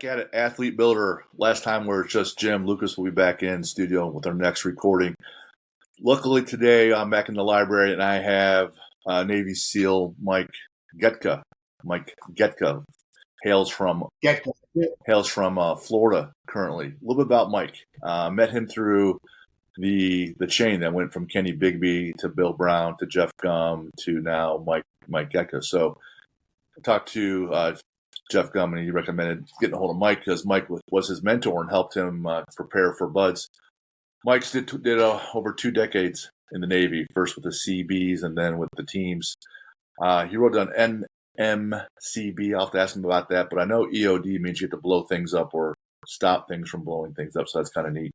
Back at it, Athlete Builder. Last time we were just Jim. Lucas will be back in studio with our next recording. Luckily today I'm back in the library and I have Navy SEAL Mike Getka. Mike Getka hails from Florida currently. A little bit about Mike. Met him through the chain that went from Kenny Beebe to Bill Brown to Jeff Gum to now Mike Getka. So I talked to Jeff Gum, and he recommended getting a hold of Mike because Mike was his mentor and helped him prepare for BUD/S. Mike did over 2 decades in the Navy, first with the CBs and then with the teams. He wrote down NMCB. I'll have to ask him about that, but I know EOD means you have to blow things up or stop things from blowing things up, so that's kind of neat.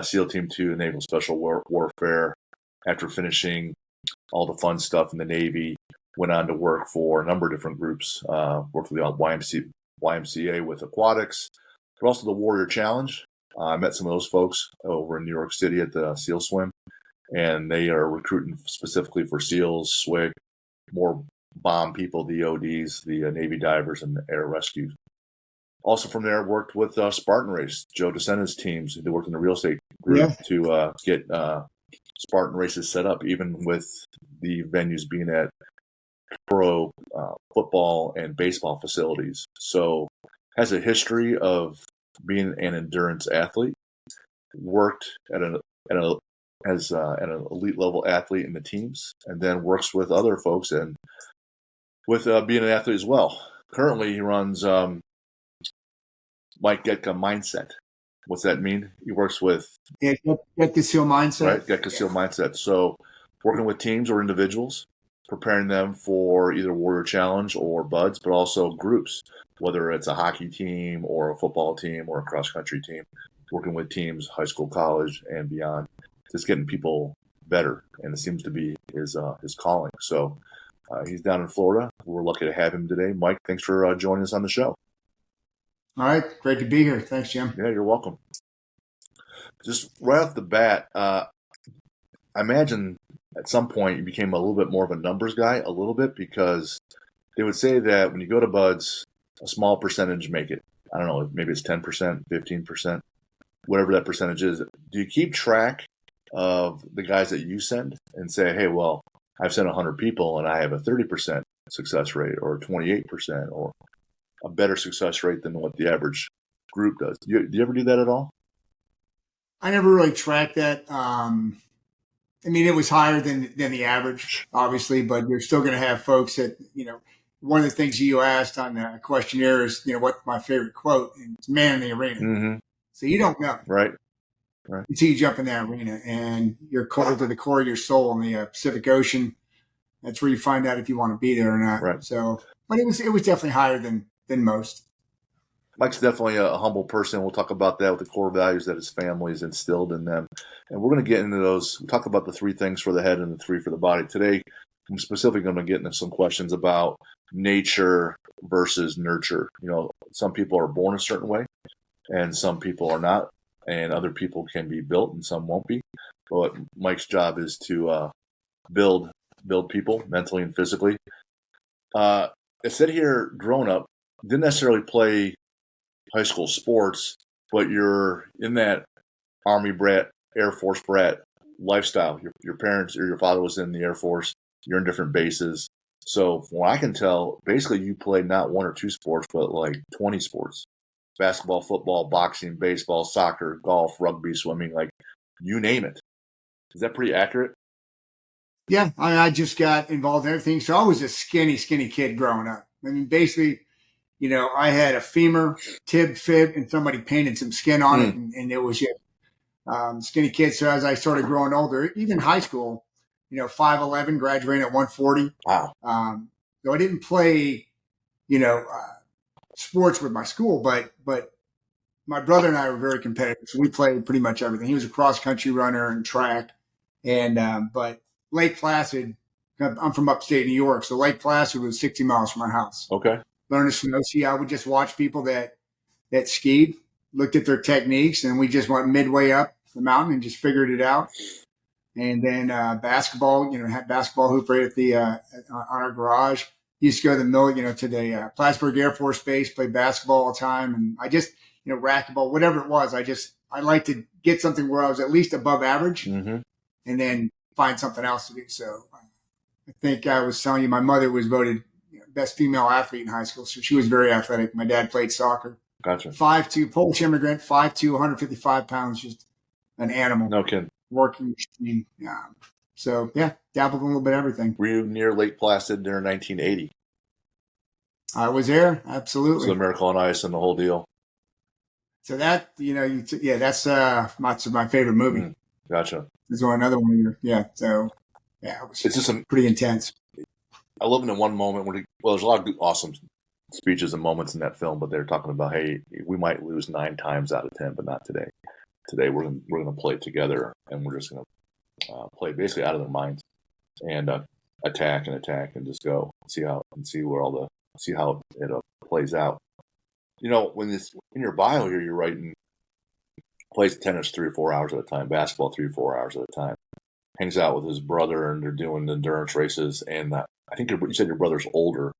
SEAL Team 2, Naval Special Warfare. After finishing all the fun stuff in the Navy, went on to work for a number of different groups. Worked for the YMCA with aquatics. But also the Warrior Challenge. I met some of those folks over in New York City at the SEAL Swim, and they are recruiting specifically for SEALs, SWIG, more bomb people, the ODs, the Navy divers, and the air rescue. Also from there, worked with Spartan Race, Joe DeSenna's teams. They worked in the real estate group to get Spartan races set up, even with the venues being at pro football and baseball facilities. So has a history of being an endurance athlete, worked as an elite level athlete in the teams, and then works with other folks and with being an athlete as well. Currently, he runs Mike Getka Mindset. What's that mean? He works with Getka SEAL Mindset. Right, Getka SEAL Mindset. So working with teams or individuals, preparing them for either Warrior Challenge or BUD/S, but also groups, whether it's a hockey team or a football team or a cross-country team, working with teams, high school, college, and beyond, just getting people better, and it seems to be his calling. So he's down in Florida. We're lucky to have him today. Mike, thanks for joining us on the show. All right, great to be here. Thanks, Jim. Yeah, you're welcome. Just right off the bat, I imagine at some point you became a little bit more of a numbers guy, a little bit, because they would say that when you go to BUD/S, a small percentage make it. I don't know, maybe it's 10%, 15%, whatever that percentage is. Do you keep track of the guys that you send and say, hey, well, I've sent 100 people and I have a 30% success rate or 28% or a better success rate than what the average group does? Do you ever do that at all? I never really tracked that. I mean, it was higher than the average, obviously, but you're still going to have folks that, one of the things you asked on the questionnaire is, what my favorite quote, and it's man in the arena. Mm-hmm. So you don't know. Right. Until you jump in that arena and you're cold to the core of your soul in the Pacific Ocean. That's where you find out if you want to be there or not. Right. So, but it was definitely higher than most. Mike's definitely a humble person. We'll talk about that with the core values that his family has instilled in them. And we're going to get into those. We'll talk about the 3 things for the head and the 3 for the body. Today, I'm specifically going to get into some questions about nature versus nurture. Some people are born a certain way and some people are not. And other people can be built and some won't be. But Mike's job is to build people mentally and physically. It said here, growing up, didn't necessarily play high school sports, but you're in that Army brat, Air Force brat lifestyle. Your parents or your father was in the Air Force. You're in different bases. So from what I can tell, basically you played not 1 or 2 sports, but like 20 sports. Basketball, football, boxing, baseball, soccer, golf, rugby, swimming, like you name it. Is that pretty accurate? Yeah, I just got involved in everything. So I was a skinny kid growing up. I mean, basically, I had a femur, tib, fib, and somebody painted some skin on it, and it was skinny kid. So as I started growing older, even high school, 5'11", graduating at 140. Wow. So I didn't play, sports with my school, but my brother and I were very competitive. So we played pretty much everything. He was a cross country runner and track. And, but Lake Placid, I'm from upstate New York. So Lake Placid was 60 miles from our house. Okay. Learned to snow ski. I would just watch people that skied, looked at their techniques, and we just went midway up the mountain and just figured it out. And then basketball, had basketball hoop right at the on our garage. used to go to the Plattsburgh Air Force Base, play basketball all the time. And I just, racquetball, whatever it was, I like to get something where I was at least above average and then find something else to do. So I think I was telling you, my mother was voted best female athlete in high school. So she was very athletic. My dad played soccer. Gotcha. 5'2", Polish immigrant, 5'2", 155 pounds, just an animal. No kidding. Working machine. So, dabbled in a little bit of everything. Were you near Lake Placid during 1980? I was there, absolutely. So the Miracle on Ice and the whole deal. So that, that's my favorite movie. Gotcha. There's another one. So, it's just pretty intense. I love it in one moment there's a lot of awesome speeches and moments in that film, but they're talking about, hey, we might lose 9 times out of 10, but not today. Today we're gonna play it together, and we're just gonna play basically out of their minds and attack and just go see how it plays out. When in your bio here, you're writing plays tennis 3 or 4 hours at a time, basketball 3 or 4 hours at a time, hangs out with his brother, and they're doing endurance races. And I think you said your brother's older,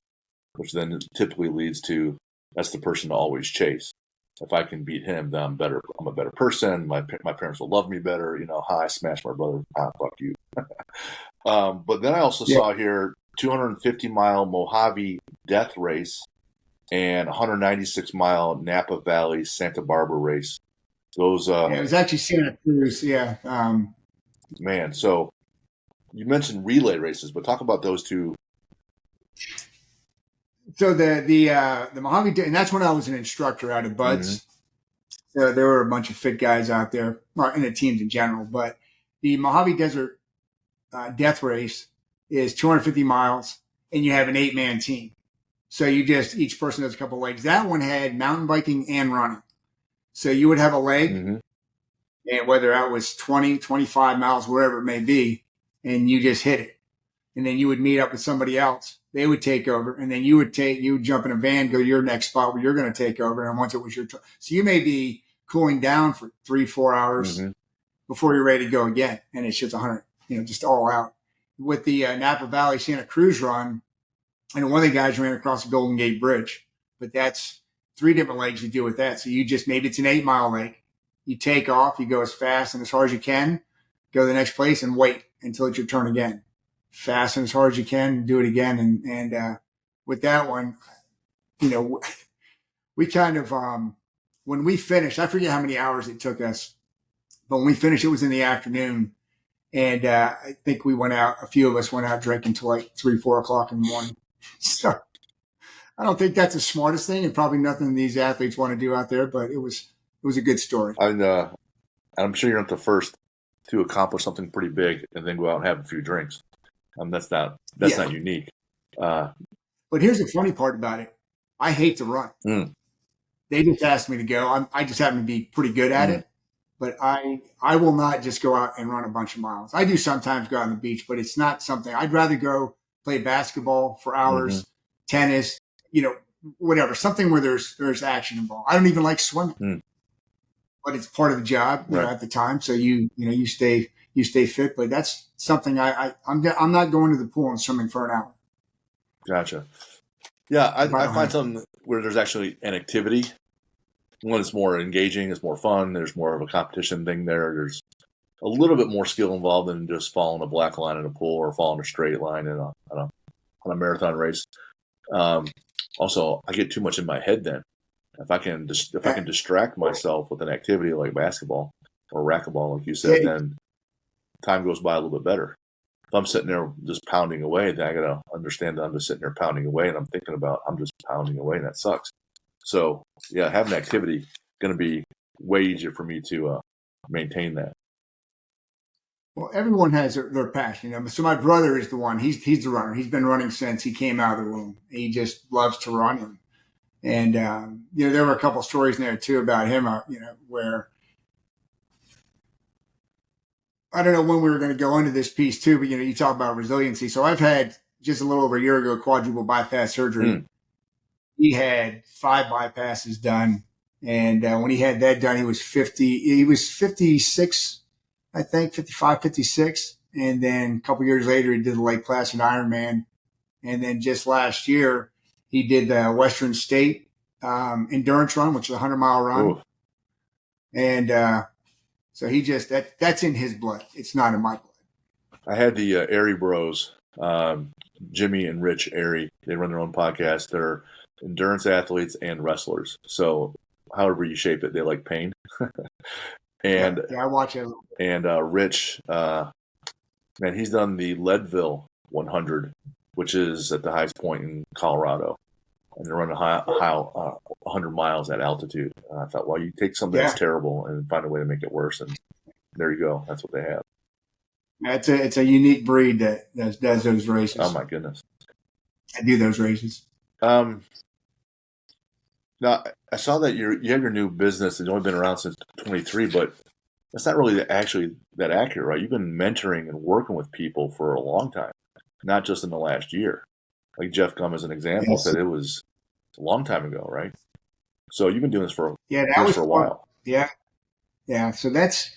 which then typically leads to that's the person to always chase. If I can beat him, then I'm better. I'm a better person. My parents will love me better. I smashed my brother. Fuck you. But then I also saw here 250-mile Mojave Death Race and 196-mile Napa Valley Santa Barbara race. Those. It was actually Santa Cruz. Man, so you mentioned relay races, but talk about those two. So the Mojave, and that's when I was an instructor out of Buds. So there were a bunch of fit guys out there, in the teams in general. But the Mojave Desert Death Race is 250 miles, and you have an 8-man team. So each person does a couple legs. That one had mountain biking and running. So you would have a leg, and whether that was 20, 25 miles, wherever it may be, and you just hit it. And then you would meet up with somebody else. They would take over, and then you would jump in a van, go to your next spot where you're going to take over. And once it was your turn, so you may be cooling down for 3-4 hours before you're ready to go again. And it's just 100, just all out. With the Napa Valley Santa Cruz run, and one of the guys ran across the Golden Gate Bridge, but that's 3 different legs you do with that. So maybe it's an 8-mile leg. You take off, you go as fast and as hard as you can, go to the next place and wait until it's your turn again. Fast and as hard as you can, do it again. And with that one, we kind of, when we finished, I forget how many hours it took us, but when we finished, it was in the afternoon. And I think a few of us went out drinking till like 3-4 o'clock in the morning. So I don't think that's the smartest thing, and probably nothing these athletes want to do out there, but it was a good story. I'm sure you're not the first to accomplish something pretty big and then go out and have a few drinks. That's not unique. But here's the funny part about it. I hate to run. They just asked me to go. I just happen to be pretty good at it. But I will not just go out and run a bunch of miles. I do sometimes go out on the beach, but it's not something. I'd rather go play basketball for hours, tennis, whatever, something where there's action involved. I don't even like swimming, but it's part of the job at the time. So you stay fit, but that's something I'm not going to the pool and swimming for an hour. Gotcha. Yeah, I find something where there's actually an activity. One, it's more engaging, it's more fun. There's more of a competition thing there. There's a little bit more skill involved than just following a black line in a pool or following a straight line on a marathon race. Also, I get too much in my head then. If I can distract myself with an activity like basketball or racquetball, like you said, then time goes by a little bit better. If I'm sitting there just pounding away, then I got to understand that I'm just sitting there pounding away, and I'm thinking about I'm just pounding away, and that sucks. So, yeah, having activity going to be way easier for me to maintain that. Well, everyone has their passion. So my brother is the one. He's the runner. He's been running since he came out of the womb. He just loves to run. And there were a couple stories in there, too, about him, where I don't know when we were going to go into this piece, too, but, you talk about resiliency. So I've had just a little over a year ago quadruple bypass surgery. He had 5 bypasses done. And when he had that done, he was 56, I think, 55, 56. And then a couple years later, he did the Lake Placid Ironman. And then just last year, he did the Western State endurance run, which is a 100-mile run. Ooh. And so he just that's in his blood. It's not in my blood. I had the Airy Bros, Jimmy and Rich Airy. They run their own podcast. They're endurance athletes and wrestlers. So however you shape it, they like pain. And yeah, I watch it. And Rich, man, he's done the Leadville 100, which is at the highest point in Colorado. And they're running 100 miles at altitude. And I thought, well, you take something that's terrible and find a way to make it worse. And there you go. That's what they have. It's a unique breed that does those races. Oh, my goodness. I do those races. Now, I saw that you have your new business. It's only been around since 23, but that's not really actually that accurate, right? You've been mentoring and working with people for a long time, not just in the last year. Like Jeff Gum, as an example, said it was a long time ago, right? So you've been doing this for a while. Yeah. So that's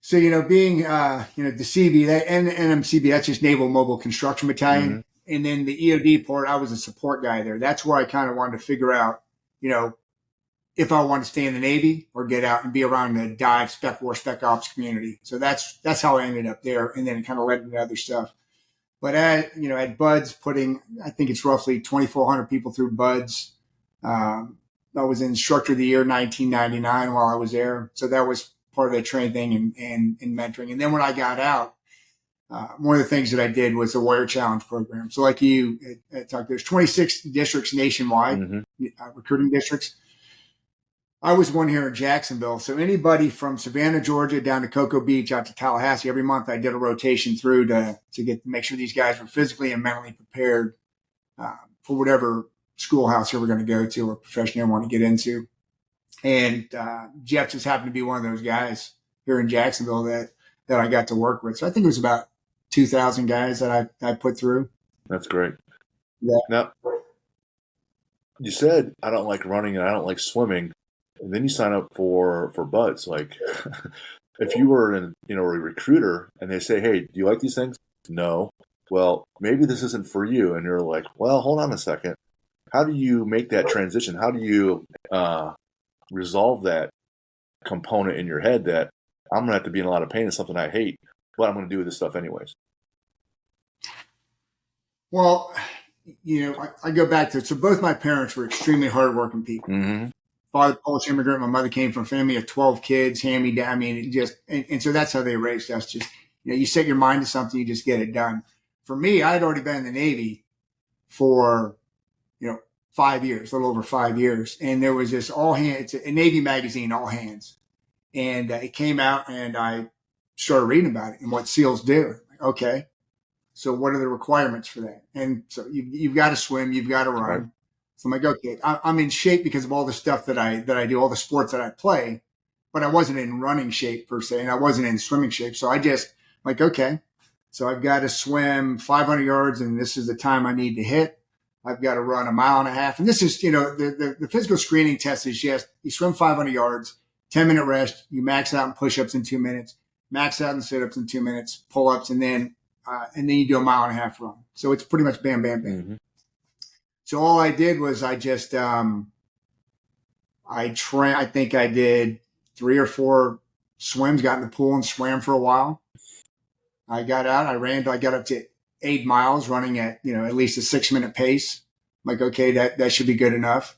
being the CB, that NMCB, that's just Naval Mobile Construction Battalion. Mm-hmm. And then the EOD port, I was a support guy there. That's where I kind of wanted to figure out, if I want to stay in the Navy or get out and be around the dive, spec war, spec ops community. So that's how I ended up there. And then it kind of led into other stuff. But at Buds, I think it's roughly 2,400 people through Buds. I was instructor of the year 1999 while I was there. So that was part of the training thing and mentoring. And then when I got out, one of the things that I did was the Warrior Challenge program. So like you talked, there's 26 districts nationwide, recruiting districts. I was one here in Jacksonville. So anybody from Savannah, Georgia, down to Cocoa Beach, out to Tallahassee, every month I did a rotation through to make sure these guys were physically and mentally prepared for whatever schoolhouse they were going to go to or profession they want to get into. And Jeff just happened to be one of those guys here in Jacksonville that I got to work with. So I think it was about 2,000 guys that I put through. That's great. Yeah. Now, you said I don't like running and I don't like swimming. And then you sign up for Buds. Like, if you were a recruiter and they say, "Hey, do you like these things?" No. Well, maybe this isn't for you. And you're like, "Well, hold on a second. How do you make that transition? How do you resolve that component in your head that I'm gonna have to be in a lot of pain and something I hate, but I'm gonna do this stuff anyways?" Well, I go back to it. So both my parents were extremely hardworking people. Mm-hmm. Father, Polish immigrant. My mother came from a family of 12 kids, hand me down. I mean, and so that's how they raised us. Just, you set your mind to something, you just get it done. For me, I had already been in the Navy for, 5 years, a little over 5 years. And there was this it's a Navy magazine, All Hands. And it came out and I started reading about it and what SEALs do. Okay. So what are the requirements for that? And so you've got to swim, you've got to run. Right. So I'm like, okay, I'm in shape because of all the stuff that I do, all the sports that I play, but I wasn't in running shape per se, and I wasn't in swimming shape. So I just like, okay, so I've got to swim 500 yards, and this is the time I need to hit. I've got to run 1.5 miles. And this is, the physical screening test is just, you swim 500 yards, 10-minute rest, you max out in push-ups in 2 minutes, max out in sit-ups in 2 minutes, pull-ups, and then you do 1.5 mile run. So it's pretty much bam, bam, bam. Mm-hmm. So all I did was I just, I think I did 3 or 4 swims, got in the pool and swam for a while. I got out, I got up to 8 miles running at, at least a 6-minute pace. I'm like, okay, that should be good enough.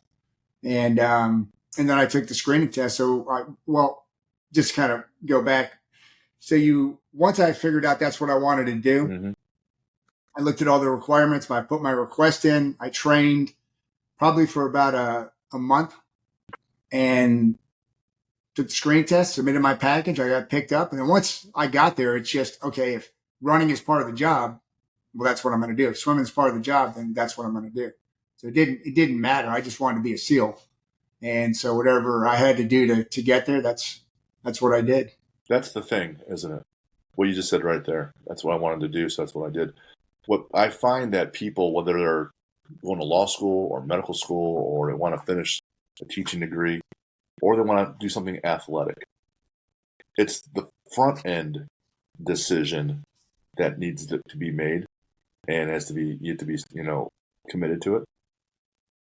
And then I took the screening test. So just kind of go back. So once I figured out that's what I wanted to do, mm-hmm. I looked at all the requirements. I put my request in. I trained probably for about a month and took the screen test, submitted my package. I got picked up. And then once I got there, it's just, okay, if running is part of the job, well, that's what I'm going to do. If swimming is part of the job, then that's what I'm going to do. So it didn't matter. I just wanted to be a SEAL. And so whatever I had to do to get there, that's what I did. That's the thing, isn't it? What you just said right there. That's what I wanted to do. So that's what I did. What I find that people, whether they're going to law school or medical school, or they want to finish a teaching degree, or they want to do something athletic, it's the front end decision that needs to be made. and you have to be, committed to it.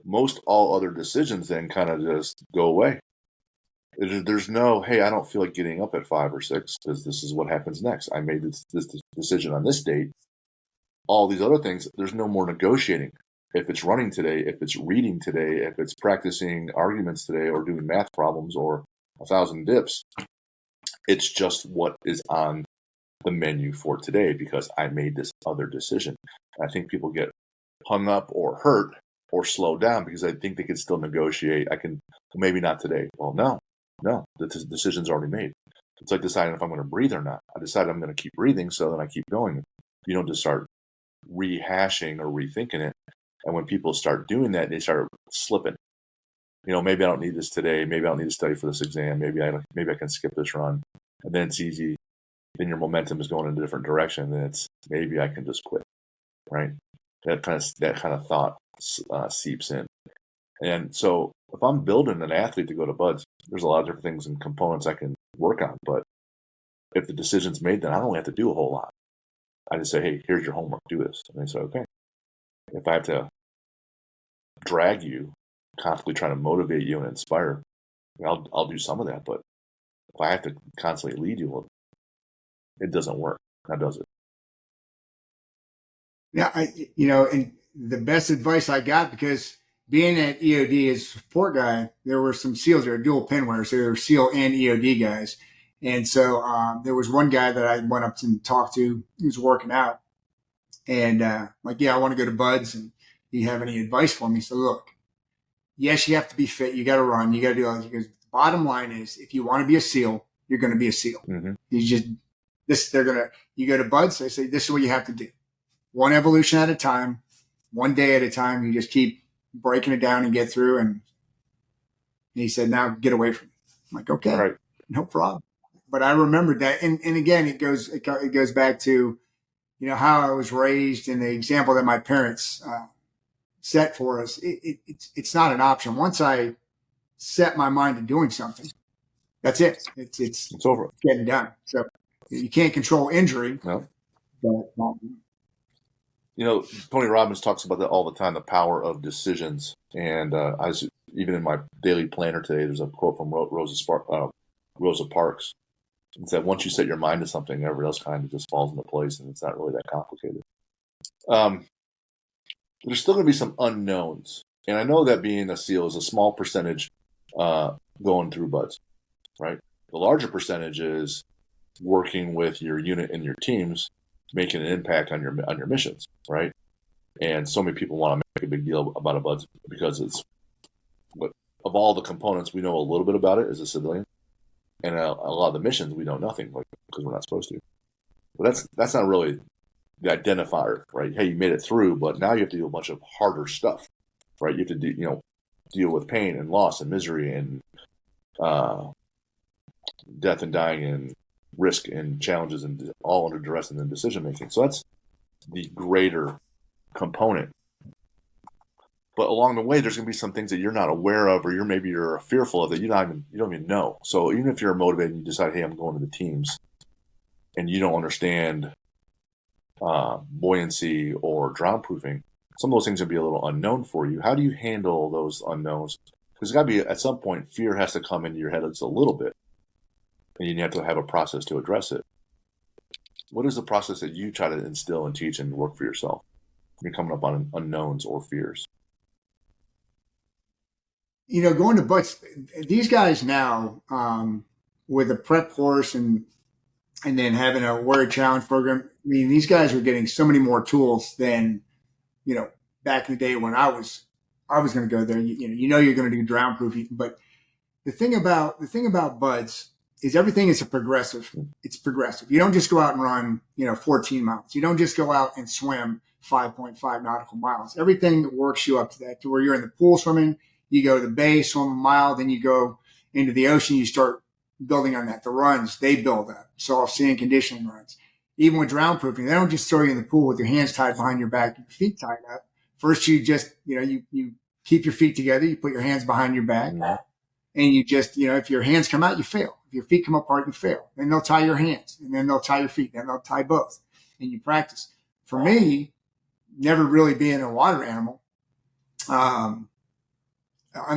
Most all other decisions then kind of just go away. There's no, hey, I don't feel like getting up at 5 or 6 because this is what happens next. I made this decision on this date. All these other things, there's no more negotiating. If it's running today, if it's reading today, if it's practicing arguments today or doing math problems or 1,000 dips, it's just what is on the menu for today because I made this other decision. I think people get hung up or hurt or slow down because I think they can still negotiate. Maybe not today. Well, no, the decision's already made. It's like deciding if I'm going to breathe or not. I decided I'm going to keep breathing, so then I keep going. You don't just start rehashing or rethinking it. And when people start doing that, they start slipping. Maybe I don't need this today. Maybe I don't need to study for this exam. Maybe I can skip this run. And then it's easy. Then your momentum is going in a different direction. Then it's maybe I can just quit, right? That kind of thought seeps in. And so if I'm building an athlete to go to Buds, there's a lot of different things and components I can work on. But if the decision's made, then I don't have to do a whole lot. I just say, hey, here's your homework. Do this. And they say, okay. If I have to drag you, constantly trying to motivate you and inspire, I'll do some of that. But if I have to constantly lead you, well, it doesn't work. How does it? Yeah, and the best advice I got, because being at EOD as a support guy, there were some SEALs that are dual pinwearers. So there were SEAL and EOD guys. And so there was one guy that I went up and talked to. He was working out. And like, yeah, I want to go to Buds. And do you have any advice for me? So look, yes, you have to be fit. You got to run. You got to do all this. Because the bottom line is, if you want to be a SEAL, you're going to be a SEAL. Mm-hmm. You go to Buds, they say, this is what you have to do. One evolution at a time, one day at a time. You just keep breaking it down and get through. And he said, now get away from me. I'm like, okay, right. No problem. But I remembered that. And again, it goes back to, how I was raised and the example that my parents set for us. It's not an option. Once I set my mind to doing something, that's it. It's over. It's getting done. So you can't control injury. No. But, Tony Robbins talks about that all the time, the power of decisions. And even in my daily planner today, there's a quote from Rosa Parks. It said, once you set your mind to something, everything else kind of just falls into place, and it's not really that complicated. There's still going to be some unknowns. And I know that being a SEAL is a small percentage going through Buds, right? The larger percentage is working with your unit and your teams, making an impact on your missions, right? And so many people want to make a big deal about a Buds because of all the components, we know a little bit about it as a civilian. And a lot of the missions, we know nothing because we're not supposed to. But that's not really the identifier, right? Hey, you made it through, but now you have to do a bunch of harder stuff, right? You have to deal with pain and loss and misery and death and dying and risk and challenges and all under duress and then decision making. So that's the greater component. But along the way, there's going to be some things that you're not aware of, or you're fearful of that you don't even know. So even if you're motivated and you decide, hey, I'm going to the teams, and you don't understand buoyancy or drown proofing, some of those things will be a little unknown for you. How do you handle those unknowns? Because it's got to be at some point, fear has to come into your head just a little bit, and you have to have a process to address it. What is the process that you try to instill and teach and work for yourself? You're coming up on unknowns or fears. Going to Buds, these guys now, with a prep course and then having a warrior challenge program, I mean, these guys are getting so many more tools than, back in the day when I was going to go there. You're going to do drown proofing, but the thing about Buds is everything is progressive. It's progressive. You don't just go out and run, 14 miles. You don't just go out and swim 5.5 nautical miles. Everything works you up to that, to where you're in the pool swimming. You go to the bay, swim a mile, then you go into the ocean. You start building on that. The runs, they build up. Soft sand conditioning runs. Even with drown proofing, they don't just throw you in the pool with your hands tied behind your back, your feet tied up. First, you just, you keep your feet together. You put your hands behind your back. Mm-hmm. And you just, if your hands come out, you fail. If your feet come apart, you fail. Then they'll tie your hands, and then they'll tie your feet, then they'll tie both. And you practice. For me, never really being a water animal, on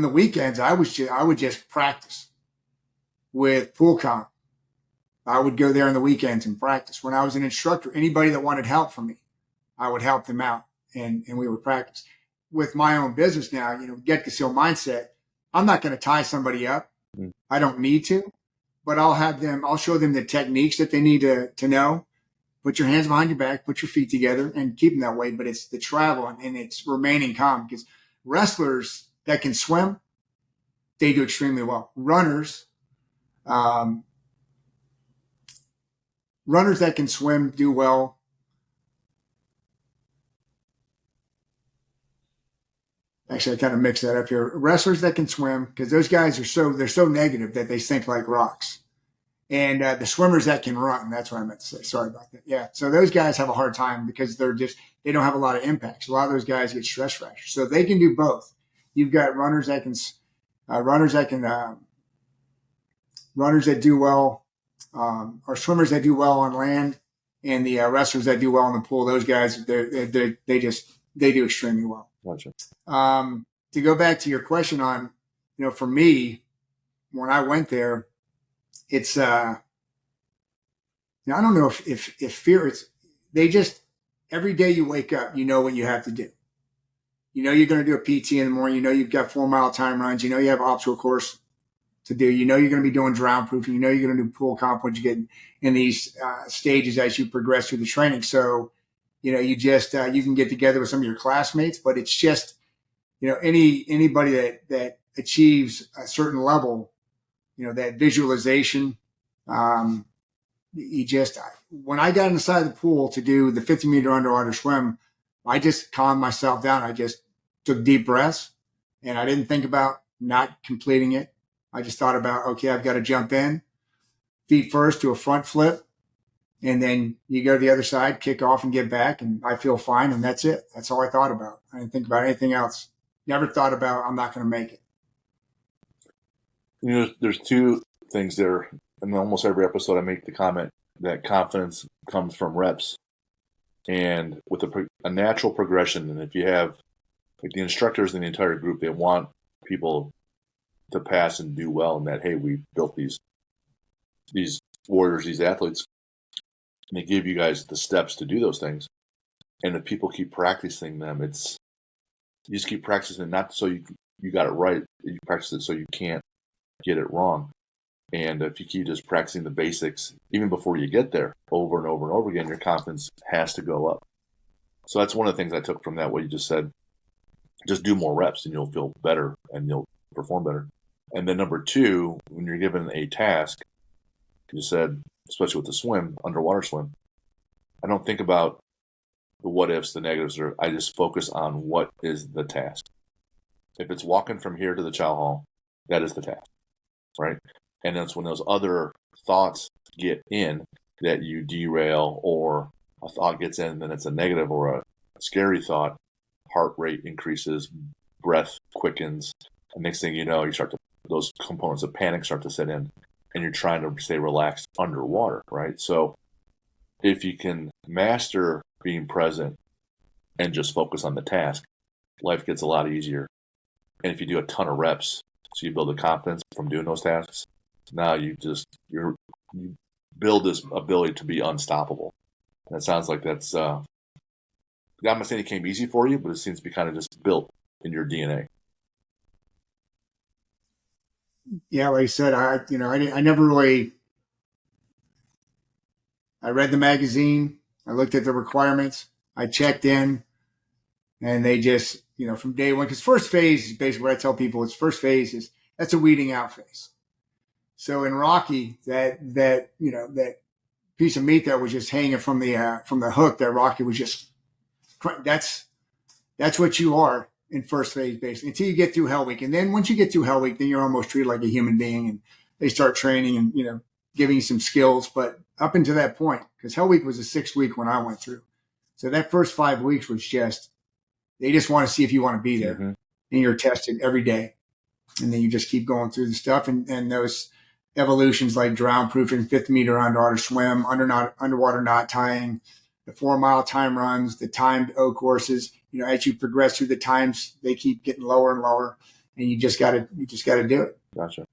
the weekends, I would just practice with pool comp. I would go there on the weekends and practice. When I was an instructor, anybody that wanted help from me, I would help them out, and we would practice. With my own business now, Getka SEAL mindset, I'm not going to tie somebody up. I don't need to, but I'll show them the techniques that they need to know. Put your hands behind your back, put your feet together, and keep them that way. But it's the travel and it's remaining calm, because wrestlers that can swim, they do extremely well. Runners that can swim do well. Actually, I kind of mixed that up here. Wrestlers that can swim, because those guys they're so negative that they sink like rocks. And the swimmers that can run, that's what I meant to say. Sorry about that. Yeah. So those guys have a hard time because they don't have a lot of impacts. A lot of those guys get stress fractures. So they can do both. You've got runners that do well, or swimmers that do well on land, and the wrestlers that do well in the pool. Those guys, they do extremely well. Gotcha. To go back to your question on, for me, when I went there, it's I don't know if fear, they just, every day you wake up, you know what you have to do. You're going to do a PT in the morning. You've got 4-mile time runs. You have obstacle course to do. You're going to be doing drown proofing. You're going to do pool comp once you get in these stages as you progress through the training. So, you can get together with some of your classmates, but it's just, anybody that achieves a certain level, that visualization. When I got inside the pool to do the 50-meter underwater swim, I just calmed myself down. I just took deep breaths, and I didn't think about not completing it. I just thought about, okay, I've got to jump in, feet first to a front flip, and then you go to the other side, kick off and get back, and I feel fine, and that's it. That's all I thought about. I didn't think about anything else. Never thought about, I'm not going to make it. There's two things there. In almost every episode, I make the comment that confidence comes from reps. And with a natural progression, and if you have, like, the instructors in the entire group, they want people to pass and do well, and that, hey, we built these warriors, these athletes, and they give you guys the steps to do those things. And if people keep practicing them, you just keep practicing it, not so you got it right. You practice it so you can't get it wrong. And if you keep just practicing the basics, even before you get there, over and over and over again, your confidence has to go up. So that's one of the things I took from that, what you just said. Just do more reps and you'll feel better and you'll perform better. And then number two, when you're given a task, you said, especially with the underwater swim, I don't think about the what ifs, the negatives, or I just focus on what is the task. If it's walking from here to the chow hall, that is the task, right? And that's when those other thoughts get in that you derail, or a thought gets in and then it's a negative or a scary thought, heart rate increases, breath quickens, and next thing you know, those components of panic start to set in, and you're trying to stay relaxed underwater, right? So if you can master being present and just focus on the task, life gets a lot easier. And if you do a ton of reps, so you build the confidence from doing those tasks, now you build this ability to be unstoppable. And it sounds like that's, I'm not saying it came easy for you, but it seems to be kind of just built in your DNA. Yeah, like I said, I never really. I read the magazine. I looked at the requirements. I checked in, and they just, from day one, because first phase is basically what I tell people. It's first phase that's a weeding out phase. So in Rocky, that piece of meat that was just hanging from the hook, that Rocky was just, that's what you are in first phase, basically, until you get through Hell Week. And then once you get through Hell Week, then you're almost treated like a human being, and they start training and, giving you some skills. But up until that point, because Hell Week was a 6-week when I went through. So that first 5 weeks was they just want to see if you want to be there. Mm-hmm. And you're tested every day. And then you just keep going through the stuff. And those evolutions like drown proofing, 50-meter underwater swim, underwater knot tying, the 4-mile time runs, the timed O courses. As you progress through the times, they keep getting lower and lower, and you just got to do it. Gotcha.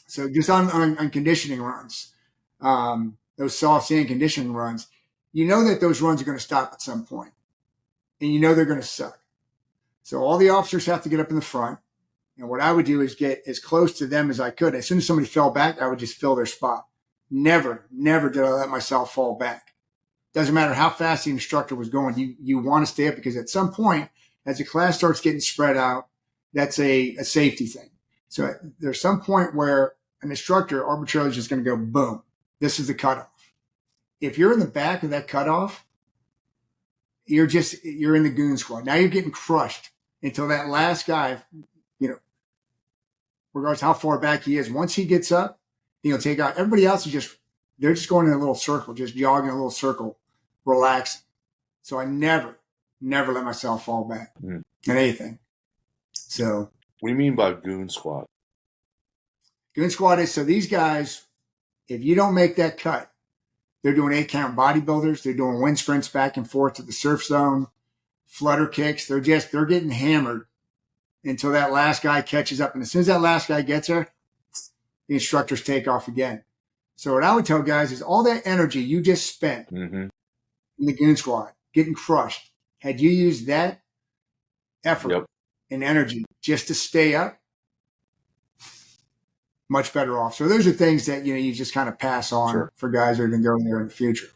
So just on conditioning runs, those soft sand conditioning runs, that those runs are going to stop at some point, and they're going to suck. So all the officers have to get up in the front. And what I would do is get as close to them as I could. As soon as somebody fell back, I would just fill their spot. Never did I let myself fall back. Doesn't matter how fast the instructor was going. You want to stay up, because at some point, as the class starts getting spread out, that's a safety thing. So there's some point where an instructor arbitrarily is just going to go, boom, this is the cutoff. If you're in the back of that cutoff, you're in the goon squad. Now you're getting crushed until that last guy, regardless how far back he is, once he gets up, he'll take out. Everybody else they're just going in a little circle, just jogging a little circle, relaxing. So I never let myself fall back in anything. So what do you mean by goon squad? Goon squad is, so these guys, if you don't make that cut, they're doing 8-count bodybuilders. They're doing wind sprints back and forth to the surf zone, flutter kicks. They're getting hammered until that last guy catches up. And as soon as that last guy gets there, the instructors take off again. So what I would tell guys is, all that energy you just spent in the goon squad, getting crushed, had you used that effort and energy just to stay up, much better off. So those are things that, you just kind of pass on for guys that are going to go in there in the future.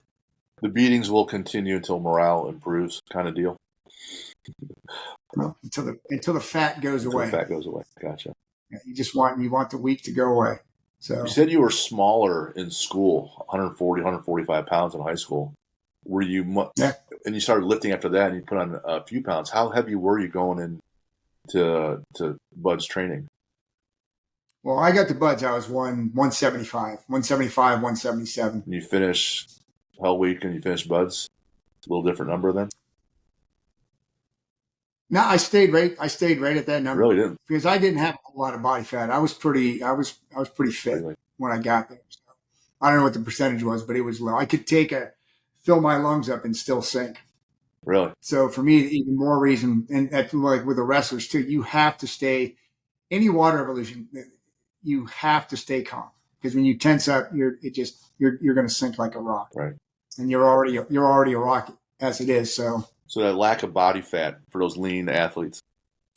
The beatings will continue until morale improves, kind of deal. Well, until the fat goes away. The fat goes away. Gotcha. Yeah, you want the weak to go away. So you said you were smaller in school, 140, 145 pounds in high school. Were you? And you started lifting after that, and you put on a few pounds. How heavy were you going into Bud's training? Well, I got to Bud's. I was 175, 177. And you finished Hell Week, and you finished Bud's. A little different number then. No, I stayed right at that number. Really didn't, because I didn't have a lot of body fat. I was pretty fit when I got there. So I don't know what the percentage was, but it was low. I could fill my lungs up and still sink. Really? So for me, even more reason, and like with the wrestlers too, you have to stay. Any water evolution, you have to stay calm, because when you tense up, you're going to sink like a rock. Right. And you're already a rock as it is. So that lack of body fat for those lean athletes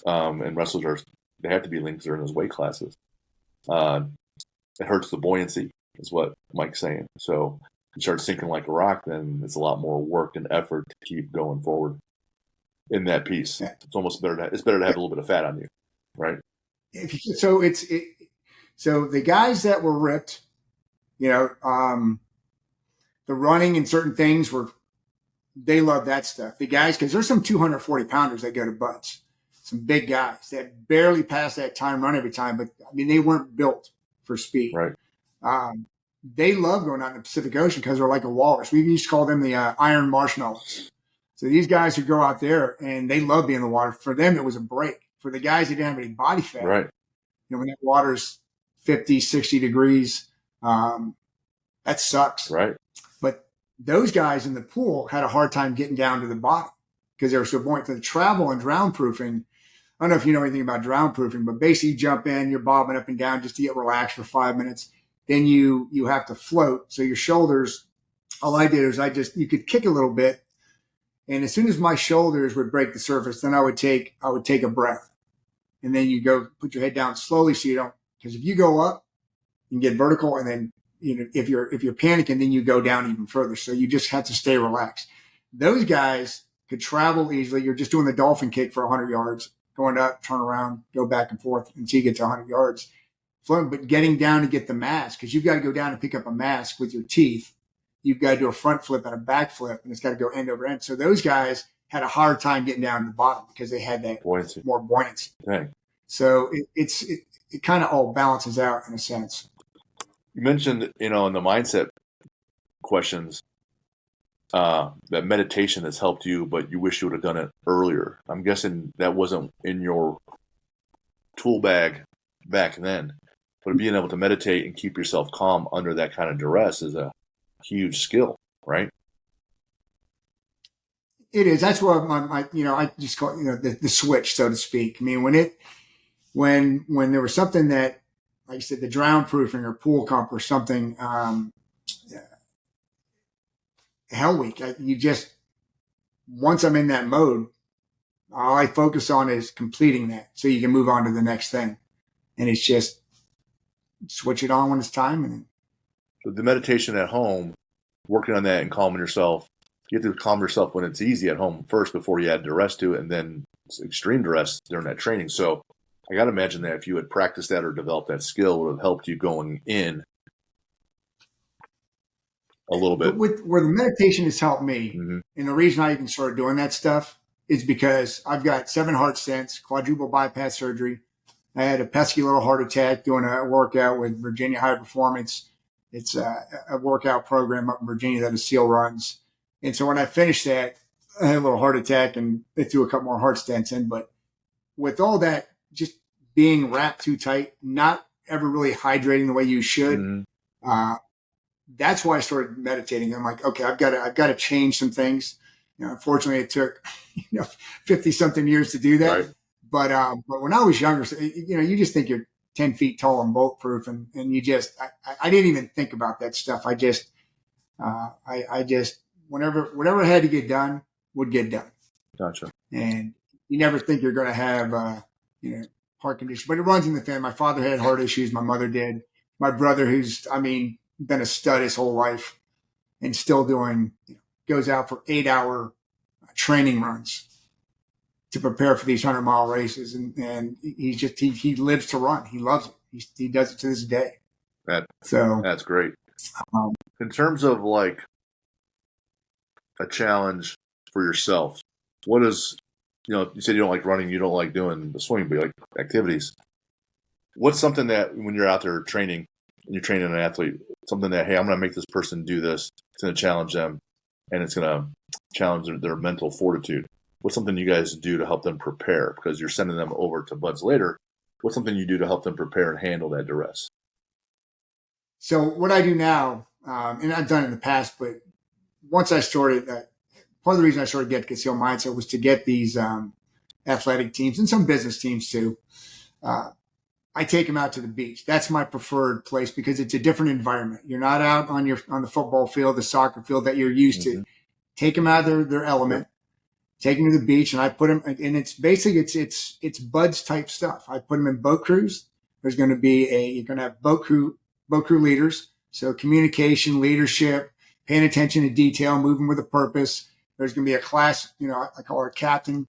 and wrestlers, they have to be lean because they're in those weight classes. It hurts the buoyancy, is what Mike's saying. So if you start sinking like a rock, then it's a lot more work and effort to keep going forward in that piece. Yeah. It's almost better to have a little bit of fat on you, right? So the guys that were ripped, the running and certain things they love that stuff. The guys, because there's some 240 pounders that go to Bud's, some big guys that barely pass that time run every time, but they weren't built for speed. Right. They love going out in the Pacific Ocean because they're like a walrus. We used to call them the iron marshmallows. So these guys who go out there and they love being in the water. For them, it was a break. For the guys that didn't have any body fat, right? When that water's 50, 60 degrees, that sucks. Right. But those guys in the pool had a hard time getting down to the bottom because they were so buoyant. The travel and drown proofing, I don't know if you know anything about drown proofing, but basically you jump in, you're bobbing up and down just to get relaxed for 5 minutes. Then you have to float. So your shoulders, all I did is you could kick a little bit. And as soon as my shoulders would break the surface, then I would take a breath. And then you go put your head down slowly so you don't, because if you go up, you can get vertical. And then, if you're panicking, then you go down even further. So you just have to stay relaxed. Those guys could travel easily. You're just doing the dolphin kick for 100 yards, going up, turn around, go back and forth until you get to 100 yards. Floating, but getting down to get the mask, because you've got to go down and pick up a mask with your teeth. You've got to do a front flip and a back flip, and it's got to go end over end. So those guys had a hard time getting down to the bottom because they had that more buoyancy. Okay. So it kind of all balances out in a sense. You mentioned, in the mindset questions, that meditation has helped you, but you wish you would have done it earlier. I'm guessing that wasn't in your tool bag back then, but being able to meditate and keep yourself calm under that kind of duress is a huge skill, right? It is. That's what I just call it, the switch, so to speak. I mean, when there was something that, like I said, the drown proofing or pool comp or something, Hell Week, once I'm in that mode, all I focus on is completing that so you can move on to the next thing. And it's just switch it on when it's time. And the meditation at home, working on that and calming yourself, you have to calm yourself when it's easy at home first before you add duress to it, and then extreme duress during that training. So I got to imagine that if you had practiced that or developed that skill, it would have helped you going in a little bit. Where the meditation has helped me, Mm-hmm. and the reason I even started doing that stuff is because I've got 7 heart stents, quadruple bypass surgery. I had a pesky little heart attack doing a workout with Virginia High Performance. It's a workout program up in Virginia that a SEAL runs. And so when I finished that, I had a little heart attack and they threw a couple more heart stents in. But with all that, just being wrapped too tight, not ever really hydrating the way you should, Mm-hmm. That's why I started meditating. I'm like, okay, I've got to change some things. Unfortunately, it took 50 something years to do that. Right. But when I was younger, you just think you're 10 feet tall and bulletproof, and you just I didn't even think about that stuff. I just whatever had to get done would get done. Gotcha. And you never think you're going to have heart condition, but it runs in the family. My father had heart issues. My mother did. My brother, who's been a stud his whole life and still doing, goes out for 8-hour training runs to prepare for these 100-mile races. And he lives to run. He loves it. He does it to this day. That's great. In terms of like a challenge for yourself, what is, you said you don't like running, you don't like doing the swimming, but you like activities. What's something that when you're out there training and you're training an athlete, something that, hey, I'm going to make this person do this. It's going to challenge them and it's going to challenge their mental fortitude. What's something you guys do to help them prepare? Because you're sending them over to buds later. What's something you do to help them prepare and handle that duress? So what I do now, and I've done it in the past, but once I started, part of the reason I started Getka SEAL Mindset was to get these athletic teams and some business teams too. I take them out to the beach. That's my preferred place because it's a different environment. You're not out on the football field, the soccer field that you're used to. Take them out of their element, take them to the beach, and I put them. And it's basically it's buds type stuff. I put them in boat crews. There's going to be you're going to have boat crew leaders. So communication, leadership, paying attention to detail, moving with a purpose. There's going to be a class. I call her captain.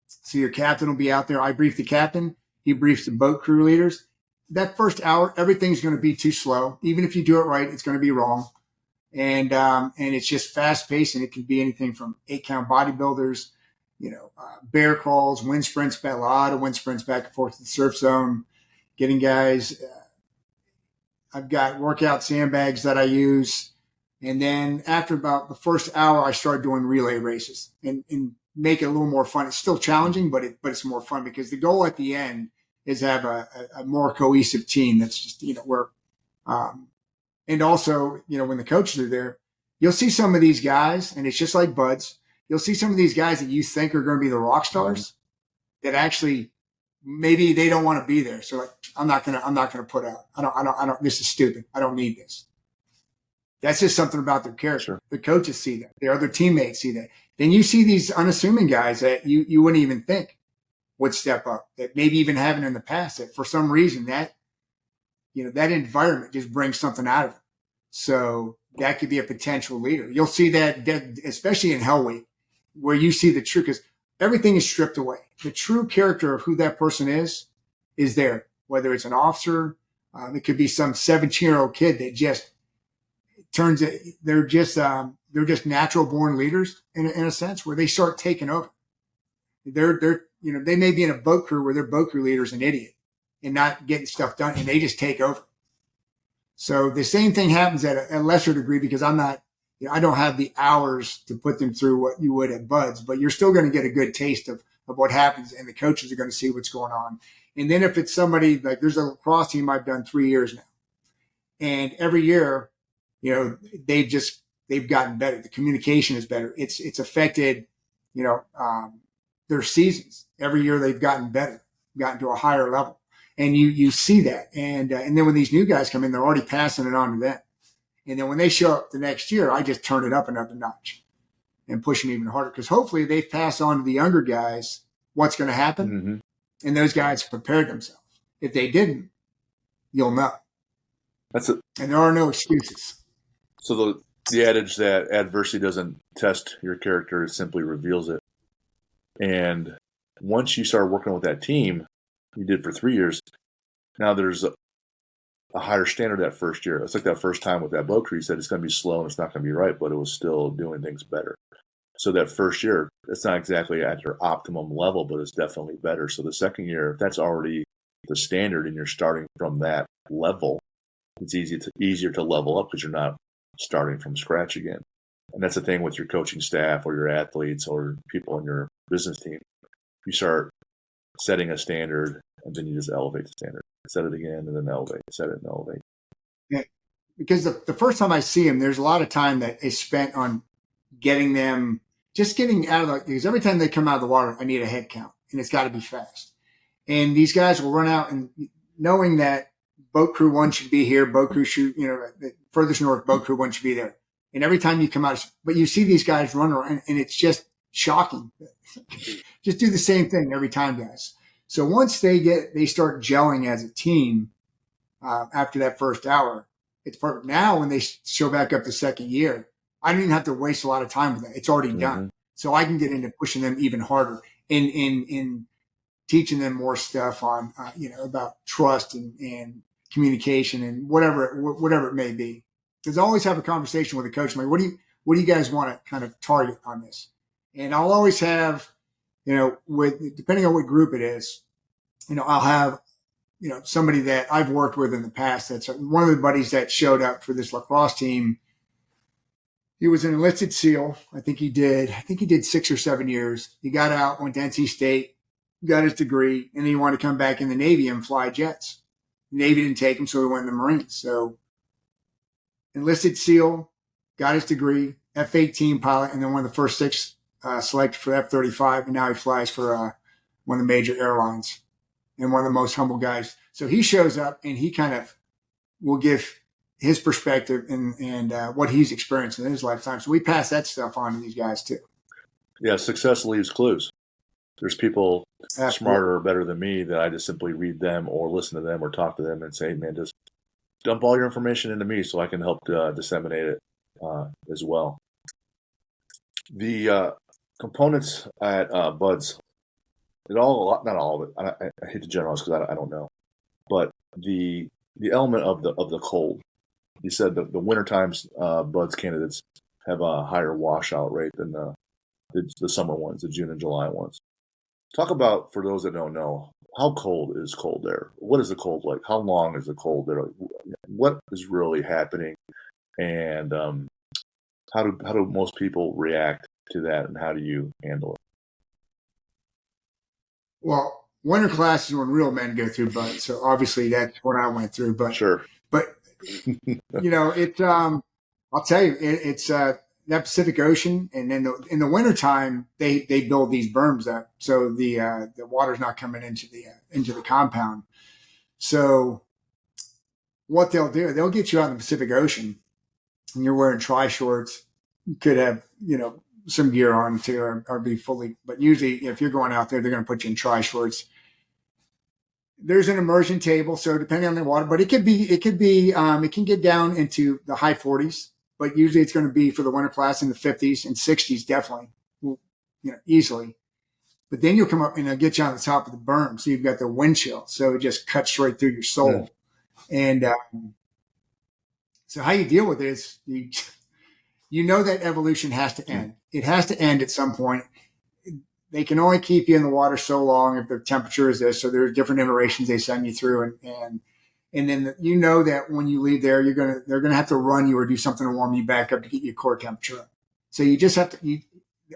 So your captain will be out there. I brief the captain. He briefs the boat crew leaders. That first hour, everything's going to be too slow. Even if you do it right, it's going to be wrong. And it's just fast paced, and it can be anything from 8-count bodybuilders, bear crawls, wind sprints, a lot of wind sprints back and forth to the surf zone, getting guys. I've got workout sandbags that I use. And then after about the first hour, I start doing relay races and make it a little more fun. It's still challenging, but it's more fun because the goal at the end is to have a more cohesive team. That's just, where, and also, when the coaches are there, you'll see some of these guys, and it's just like buds. You'll see some of these guys that you think are going to be the rock stars that actually maybe they don't want to be there. So I'm not going to put out. I don't. This is stupid. I don't need this. That's just something about their character. Sure. The coaches see that. Their other teammates see that. Then you see these unassuming guys that you wouldn't even think would step up, that maybe even haven't in the past, that for some reason that environment just brings something out of them. So that could be a potential leader. You'll see that especially in Hell Week, where you see the true, because everything is stripped away. The true character of who that person is there, whether it's an officer, it could be some 17-year-old kid that just turns it. They're just natural born leaders in a sense, where they start taking over. They may be in a boat crew where their boat crew leader's an idiot and not getting stuff done, and they just take over. So the same thing happens at a lesser degree because I'm not, I don't have the hours to put them through what you would at Buds, but you're still going to get a good taste of what happens, and the coaches are going to see what's going on. And then if it's somebody like, there's a lacrosse team I've done 3 years now, and every year, they've gotten better. The communication is better. It's affected, their seasons. Every year they've gotten better, gotten to a higher level. And you see that. And then when these new guys come in, they're already passing it on to them. And then when they show up the next year, I just turn it up another notch and push them even harder. Because hopefully they've passed on to the younger guys what's going to happen. Mm-hmm. And those guys prepared themselves. If they didn't, you'll know. And there are no excuses. So the adage that adversity doesn't test your character, it simply reveals it. And once you start working with that team, you did for 3 years, now there's a higher standard that first year. It's like that first time with that boat crew, you said it's going to be slow and it's not going to be right, but it was still doing things better. So that first year, it's not exactly at your optimum level, but it's definitely better. So the second year, if that's already the standard and you're starting from that level, it's easier to level up because you're not starting from scratch again. And that's the thing with your coaching staff or your athletes or people in your business team. You start setting a standard and then you just elevate the standard. Set it again and then elevate. Set it and elevate. Yeah. Because the first time I see them, there's a lot of time that is spent on getting them, just getting out of the, because every time they come out of the water, I need a head count and it's got to be fast. And these guys will run out and knowing that boat crew 1 should be here, boat crew should, the furthest north, boat crew 1 should be there. And every time you come out, but you see these guys run around and it's just shocking. Just do the same thing every time, guys. So once they start gelling as a team after that first hour, it's perfect. Now when they show back up the second year, I don't even have to waste a lot of time with that. It's already done. So I can get into pushing them even harder in teaching them more stuff on, about trust and communication and whatever it may be. Because I always have a conversation with a coach. I'm like, what do you guys want to kind of target on this? And I'll always have, depending on what group it is, I'll have, somebody that I've worked with in the past. That's one of the buddies that showed up for this lacrosse team. He was an enlisted SEAL. I think he did 6 or 7 years. He got out, went to NC State, got his degree, and then he wanted to come back in the Navy and fly jets. The Navy didn't take him, so he went in the Marines. So enlisted SEAL, got his degree, F-18 pilot, and then one of the first 6 selected for F-35, and now he flies for one of the major airlines and one of the most humble guys. So he shows up and he kind of will give his perspective and what he's experienced in his lifetime. So we pass that stuff on to these guys too. Yeah, success leaves clues. There's people smarter or better than me that I just simply read them or listen to them or talk to them and say, hey, man, just dump all your information into me so I can help disseminate it as well. The components at Buds, not all of it. I hate to generalize because I don't know, but the element of the cold. You said the winter times Buds candidates have a higher washout rate than the summer ones, the June and July ones. Talk about, for those that don't know, how cold is cold there? What is the cold like? How long is the cold there? What is really happening? And how do most people react to that, and how do you handle it? Well, winter class is when real men go through, Bud. So obviously that's what I went through. But sure. But it's I'll tell you, it's that Pacific Ocean, and then in the wintertime they build these berms up so the water's not coming into the compound. So what they'll do, they'll get you out in the Pacific Ocean and you're wearing tri-shorts. You could have, some gear on too, or be fully, but usually if you're going out there, they're going to put you in tri-shorts. There's an immersion table. So depending on the water, but it can get down into the high 40s, but usually it's going to be for the winter class in the 50s and 60s, definitely, easily. But then you'll come up and they'll get you on the top of the berm. So you've got the wind chill. So it just cuts straight through your soul. Yeah. And so how you deal with it is that evolution has to end. It has to end at some point. They can only keep you in the water so long if the temperature is this. So there are different iterations they send you through, and then that when you leave there, they're gonna have to run you or do something to warm you back up to get your core temperature up. So you just have to.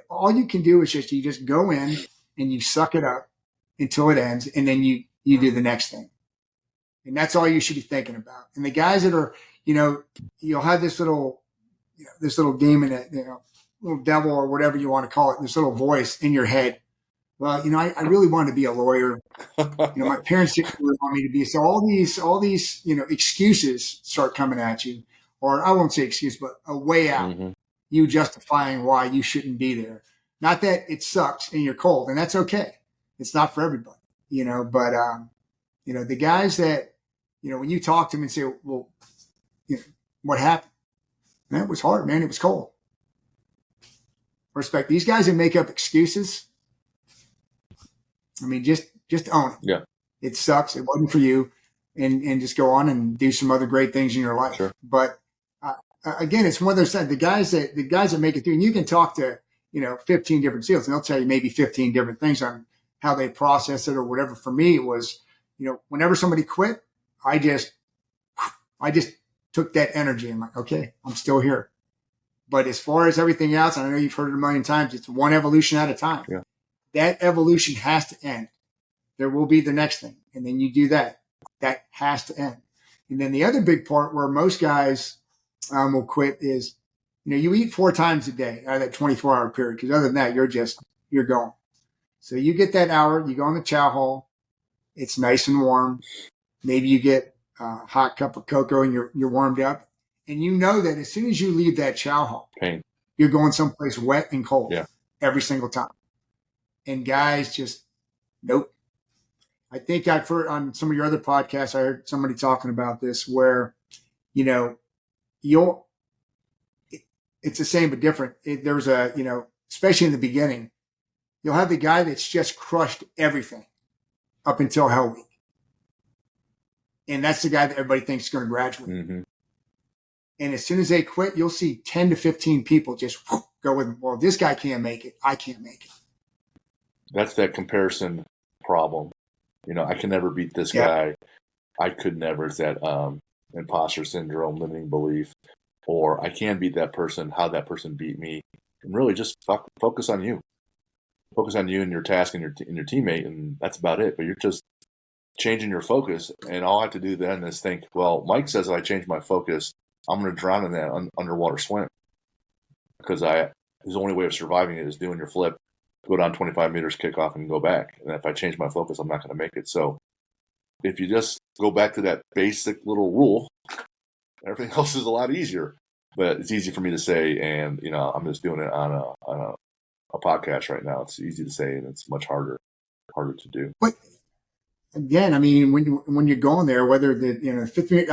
All you can do is you just go in and you suck it up until it ends, and then you do the next thing, and that's all you should be thinking about. And the guys that are, you'll have this little game in it, little devil or whatever you want to call it, this little voice in your head. Well, I really wanted to be a lawyer. My parents didn't really want me to be. So all these, excuses start coming at you, or I won't say excuse, but a way out. Mm-hmm. You justifying why you shouldn't be there. Not that it sucks and you're cold, and that's okay. It's not for everybody, but, the guys that, when you talk to them and say, well, what happened? Man, it was hard, man. It was cold. Respect. These guys that make up excuses, I mean, just own it. Yeah. It sucks. It wasn't for you. And just go on and do some other great things in your life. Sure. But again, it's one of those things. The guys that make it through, and you can talk to, 15 different SEALs, and they'll tell you maybe 15 different things on how they process it or whatever. For me, it was, whenever somebody quit, I just took that energy and like, okay, I'm still here. But as far as everything else, and I know you've heard it a million times, it's one evolution at a time. Yeah. That evolution has to end. There will be the next thing. And then you do that. That has to end. And then the other big part where most guys will quit is, you eat 4 times a day out of that 24-hour period. Because other than that, you're going. So you get that hour, you go in the chow hall. It's nice and warm. Maybe you get a hot cup of cocoa and you're warmed up. And you know that as soon as you leave that chow hall, Pain. You're going someplace wet and cold. Yeah. Every single time. And guys just, nope. I think I've heard on some of your other podcasts, I heard somebody talking about this where, it's the same but different. There's especially in the beginning, you'll have the guy that's just crushed everything up until Hell Week. And that's the guy that everybody thinks is going to graduate. Mm-hmm. And as soon as they quit, you'll see 10 to 15 people just go with them. Well, this guy can't make it. I can't make it. That's that comparison problem. I can never beat this guy. I could never. It's that imposter syndrome, limiting belief. Or I can beat that person, how that person beat me. And really just focus on you. Focus on you and your task and your teammate, and that's about it. But you're just changing your focus. And all I have to do then is think, well, Mike says if I change my focus, I'm going to drown in that underwater swim. Because his only way of surviving it is doing your flip, go down 25 meters, kick off, and go back. And if I change my focus, I'm not going to make it. So if you just go back to that basic little rule, everything else is a lot easier. But it's easy for me to say, and I'm just doing it on a podcast right now. It's easy to say, and it's much harder to do. But again, I mean, when you're going there, whether the 5th minute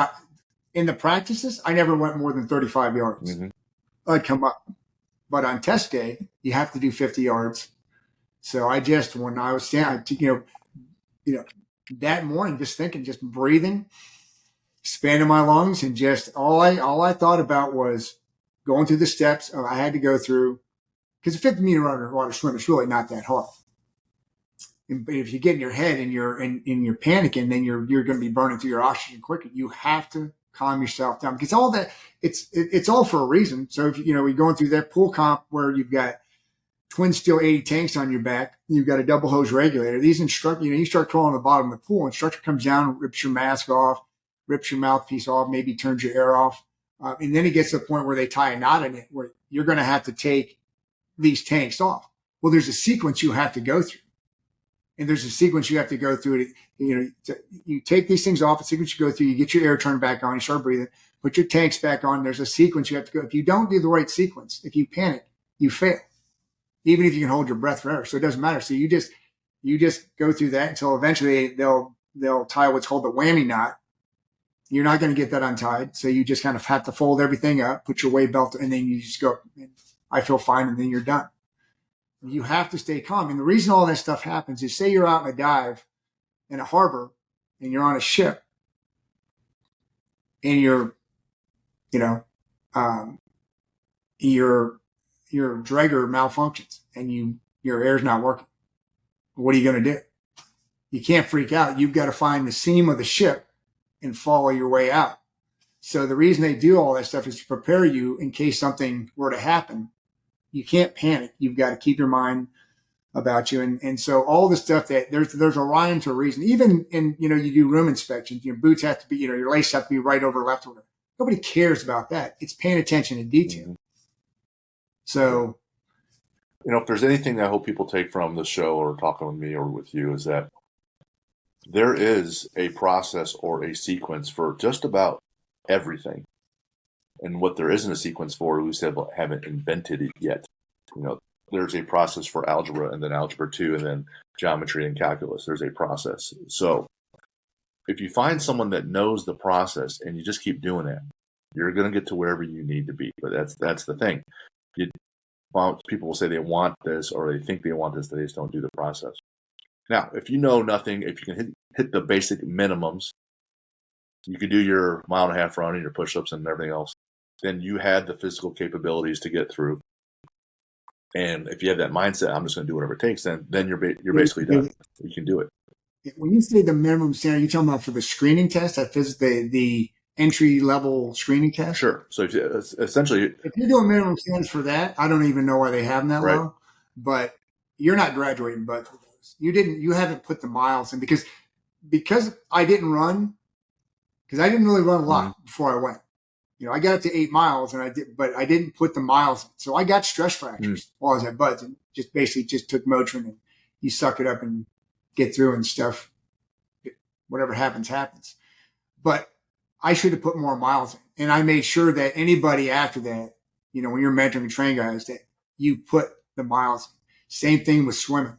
in the practices, I never went more than 35 yards. Mm-hmm. I'd come up, but on test day, you have to do 50 yards. So when I was standing, that morning, just thinking, just breathing, expanding my lungs, and just all I thought about was going through the steps I had to go through. Because a 50 meter underwater swim is really not that hard. But if you get in your head and you're panicking, then you're going to be burning through your oxygen quicker. You have to calm yourself down because all that it's all for a reason. So if we're going through that pool comp where you've got twin steel 80 tanks on your back, you've got a double hose regulator. These you start crawling to the bottom of the pool, instructor comes down, rips your mask off, rips your mouthpiece off, maybe turns your air off. And then it gets to the point where they tie a knot in it where you're going to have to take these tanks off. Well, there's a sequence you have to go through. And there's a sequence you have to go through. You take these things off, a sequence you go through, you get your air turned back on, you start breathing, put your tanks back on. There's a sequence you have to go. If you don't do the right sequence, if you panic, you fail, even if you can hold your breath forever. So it doesn't matter. So you just go through that until eventually they'll tie what's called the whammy knot. You're not going to get that untied. So you just kind of have to fold everything up, put your weight belt, and then you just go, I feel fine, and then you're done. You have to stay calm. And the reason all that stuff happens is say you're out in a dive in a harbor and you're on a ship and your dragger malfunctions and your air's not working. What are you going to do? You can't freak out. You've got to find the seam of the ship and follow your way out. So the reason they do all that stuff is to prepare you in case something were to happen. You can't panic. You've got to keep your mind about you. And so all the stuff that there's a rhyme to a reason. Even in, you do room inspections, your boots have to be, your laces have to be right over left over. Nobody cares about that. It's paying attention to detail. Mm-hmm. So, if there's anything I hope people take from the show or talking with me or with you is that there is a process or a sequence for just about everything. And what there isn't a sequence for, we haven't invented it yet. There's a process for algebra and then algebra 2 and then geometry and calculus. There's a process. So if you find someone that knows the process and you just keep doing that, you're going to get to wherever you need to be. But that's the thing. People will say they want this or they think they want this, they just don't do the process. Now, if you know nothing, if you can hit the basic minimums, you could do your 1.5 mile run and your push-ups and everything else, then you had the physical capabilities to get through. And if you have that mindset, I'm just going to do whatever it takes, then you're basically done. You can do it. When you say the minimum standard, you're talking about for the screening test, the entry-level screening test? Sure. So essentially, if you're doing minimum standards for that, I don't even know why they have them that low. But you're not graduating both of those. You haven't put the miles in because I didn't run, because I didn't really run a lot before I went. I got up to 8 miles but I didn't put the miles in. So I got stress fractures while I was at Buds and just took Motrin and you suck it up and get through and stuff. Whatever happens, happens. But I should have put more miles in. And I made sure that anybody after that, when you're mentoring and training guys, that you put the miles in. Same thing with swimming.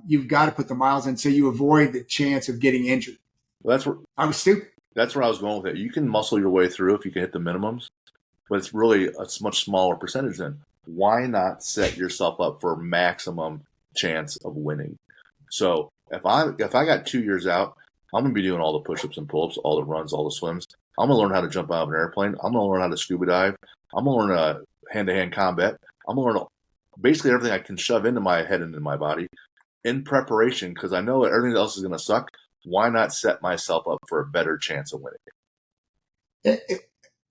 You've got to put the miles in so you avoid the chance of getting injured. Well, I was stupid. That's where I was going with it. You can muscle your way through if you can hit the minimums, but it's really a much smaller percentage then. Why not set yourself up for maximum chance of winning? So if I got 2 years out, I'm going to be doing all the push-ups and pull-ups, all the runs, all the swims. I'm going to learn how to jump out of an airplane. I'm going to learn how to scuba dive. I'm going to learn hand-to-hand combat. I'm going to learn basically everything I can shove into my head and into my body in preparation because I know everything else is going to suck. Why not set myself up for a better chance of winning?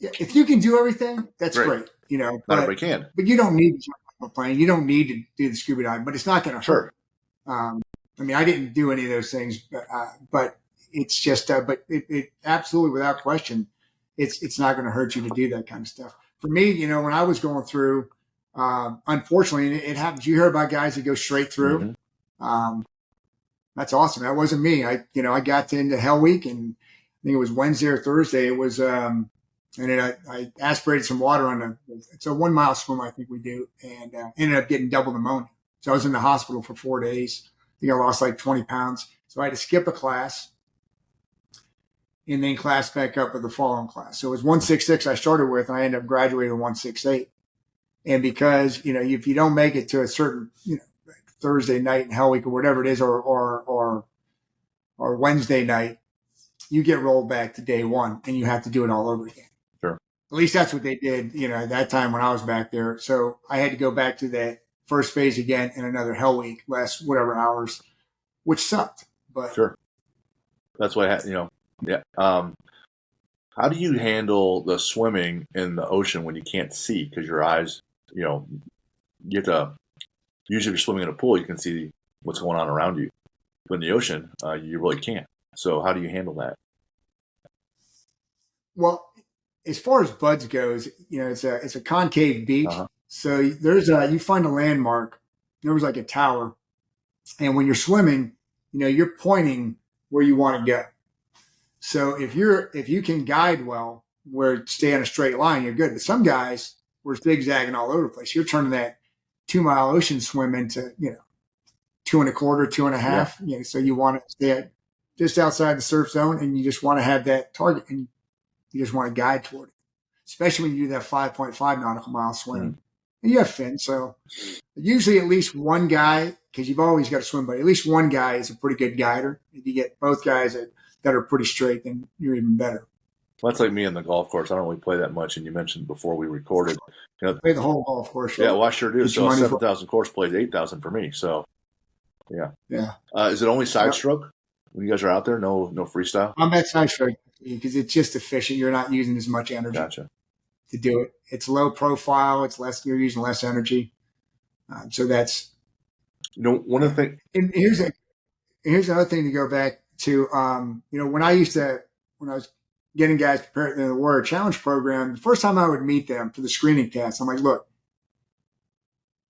If you can do everything, that's great. Not everybody can. But you don't need to jump off a plane. You don't need to do the scuba dive, but it's not going to hurt. I didn't do any of those things, but it's just, but it absolutely, without question, it's not going to hurt you to do that kind of stuff. For me, when I was going through, unfortunately, it happens. You hear about guys that go straight through. That's awesome. That wasn't me. I got into Hell Week and I think it was Wednesday or Thursday. It was, and then I aspirated some water it's a 1 mile swim I think we do, and ended up getting double pneumonia. So I was in the hospital for 4 days. I think I lost like 20 pounds. So I had to skip a class and then class back up with the following class. So it was 166 I started with, and I ended up graduating 168. And because, if you don't make it to a certain, Thursday night in Hell Week or whatever it is, or Wednesday night, you get rolled back to day one and you have to do it all over again. Sure. At least that's what they did, at that time when I was back there. So I had to go back to that first phase again in another Hell Week, last whatever hours, which sucked. But sure. That's what yeah. How do you handle the swimming in the ocean when you can't see because your eyes, you have to. Usually if you're swimming in a pool, you can see what's going on around you. But in the ocean, you really can't. So how do you handle that? Well, as far as Buds goes, it's a concave beach. So you find a landmark. There was like a tower. And when you're swimming, you're pointing where you want to go. So if you can guide well, stay on a straight line, you're good. But some guys were zigzagging all over the place. You're turning that 2 mile ocean swim into 2.25, 2.5. Yeah. So you want to stay just outside the surf zone, and you just want to have that target, and you just want to guide toward it. Especially when you do that 5.5 nautical mile swim, and you have fins. So usually at least one guy, because you've always got to swim, but at least one guy is a pretty good guider. If you get both guys that are pretty straight, then you're even better. Well, that's like me in the golf course. I don't really play that much, and you mentioned before we recorded. Play the whole golf course. Yeah, well, I sure do. So a 7,000 course plays 8,000 for me. So, yeah. Yeah. Is it only side stroke when you guys are out there? No freestyle? I'm at side stroke because it's just efficient. You're not using as much energy to do it. It's low profile. You're using less energy. So that's. One of the things. And here's another thing to go back to. When I was getting guys prepared in the Warrior Challenge program, the first time I would meet them for the screening test, I'm like, look,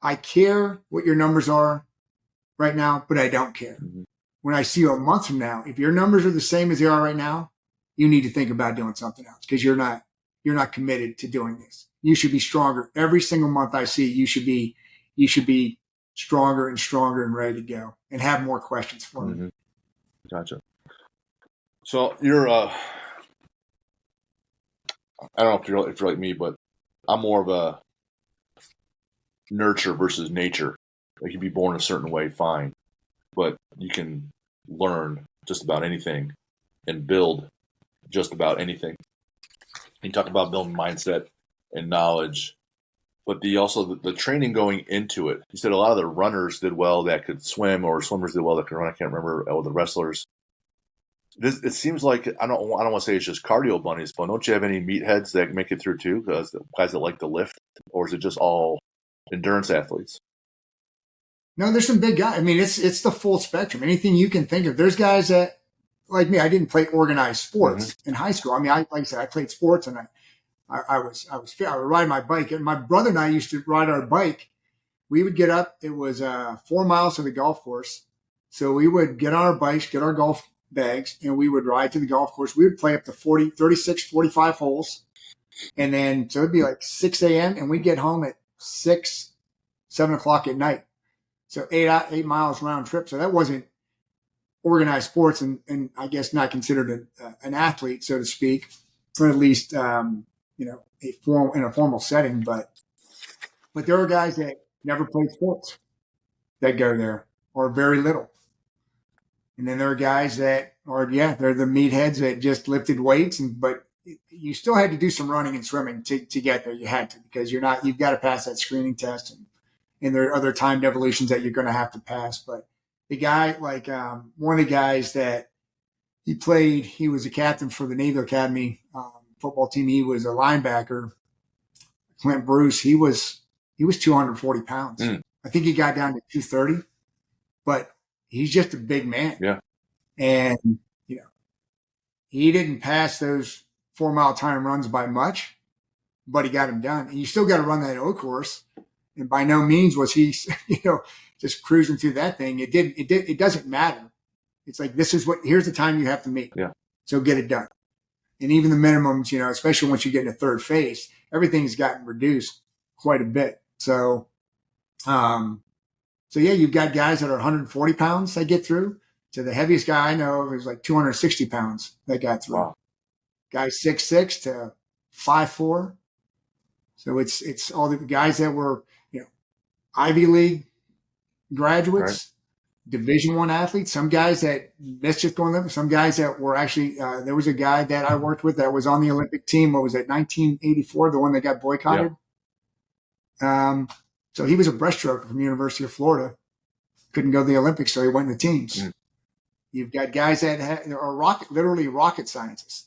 I care what your numbers are right now, but I don't care. Mm-hmm. When I see you a month from now, if your numbers are the same as they are right now, you need to think about doing something else because you're not committed to doing this. You should be stronger. Every single month I see you should be stronger and stronger and ready to go and have more questions for me. Mm-hmm. Gotcha. So you're I don't know if you're like me, but I'm more of a nurture versus nature. Like you'd be born a certain way, fine, but you can learn just about anything and build just about anything. You talk about building mindset and knowledge, but the training going into it. You said a lot of the runners did well that could swim, or swimmers did well that could run. I can't remember all the wrestlers. It seems like I don't want to say it's just cardio bunnies, but don't you have any meatheads that make it through too? Because the guys that like to lift, or is it just all endurance athletes? No, there's some big guys. I mean, it's the full spectrum. Anything you can think of. There's guys that, like me, I didn't play organized sports in high school. I mean, like I said, I played sports and I would ride my bike. And my brother and I used to ride our bike. We would get up. It was 4 miles to the golf course. So we would get on our bikes, get our golf bags, and we would ride to the golf course. We would play up to 36, 45 holes. And then, so it'd be like 6 a.m. and we'd get home at 6, 7 o'clock at night. So 8 miles round trip. So that wasn't organized sports and I guess not considered an athlete, so to speak, or at least, in a formal setting. But there are guys that never played sports that go there or very little. And then there are guys that they're the meatheads that just lifted weights but you still had to do some running and swimming to get there. You had to, because you've got to pass that screening test and there are other timed evolutions that you're going to have to pass. But the guy, like one of the guys that he was a captain for the Navy Academy football team. He was a linebacker. Clint Bruce, he was 240 pounds. I think he got down to 230, but he's just a big man. Yeah. And, he didn't pass those 4 mile time runs by much, but he got them done. And you still got to run that O course. And by no means was he, just cruising through that thing. It doesn't matter. It's like, here's the time you have to meet. Yeah. So get it done. And even the minimums, especially once you get into third phase, everything's gotten reduced quite a bit. So, you've got guys that are 140 pounds that get through. So the heaviest guy I know was like 260 pounds that got through. Wow. Guys 6'6" to 5'4". So it's all the guys that were, Ivy League graduates, right. Division I athletes, some guys that missed just going Olympic, some guys that were actually, there was a guy that I worked with that was on the Olympic team. What was it, 1984, the one that got boycotted? Yeah. So he was a breaststroker from the University of Florida. Couldn't go to the Olympics, so he went in the teams. You've got guys that are literally rocket scientists,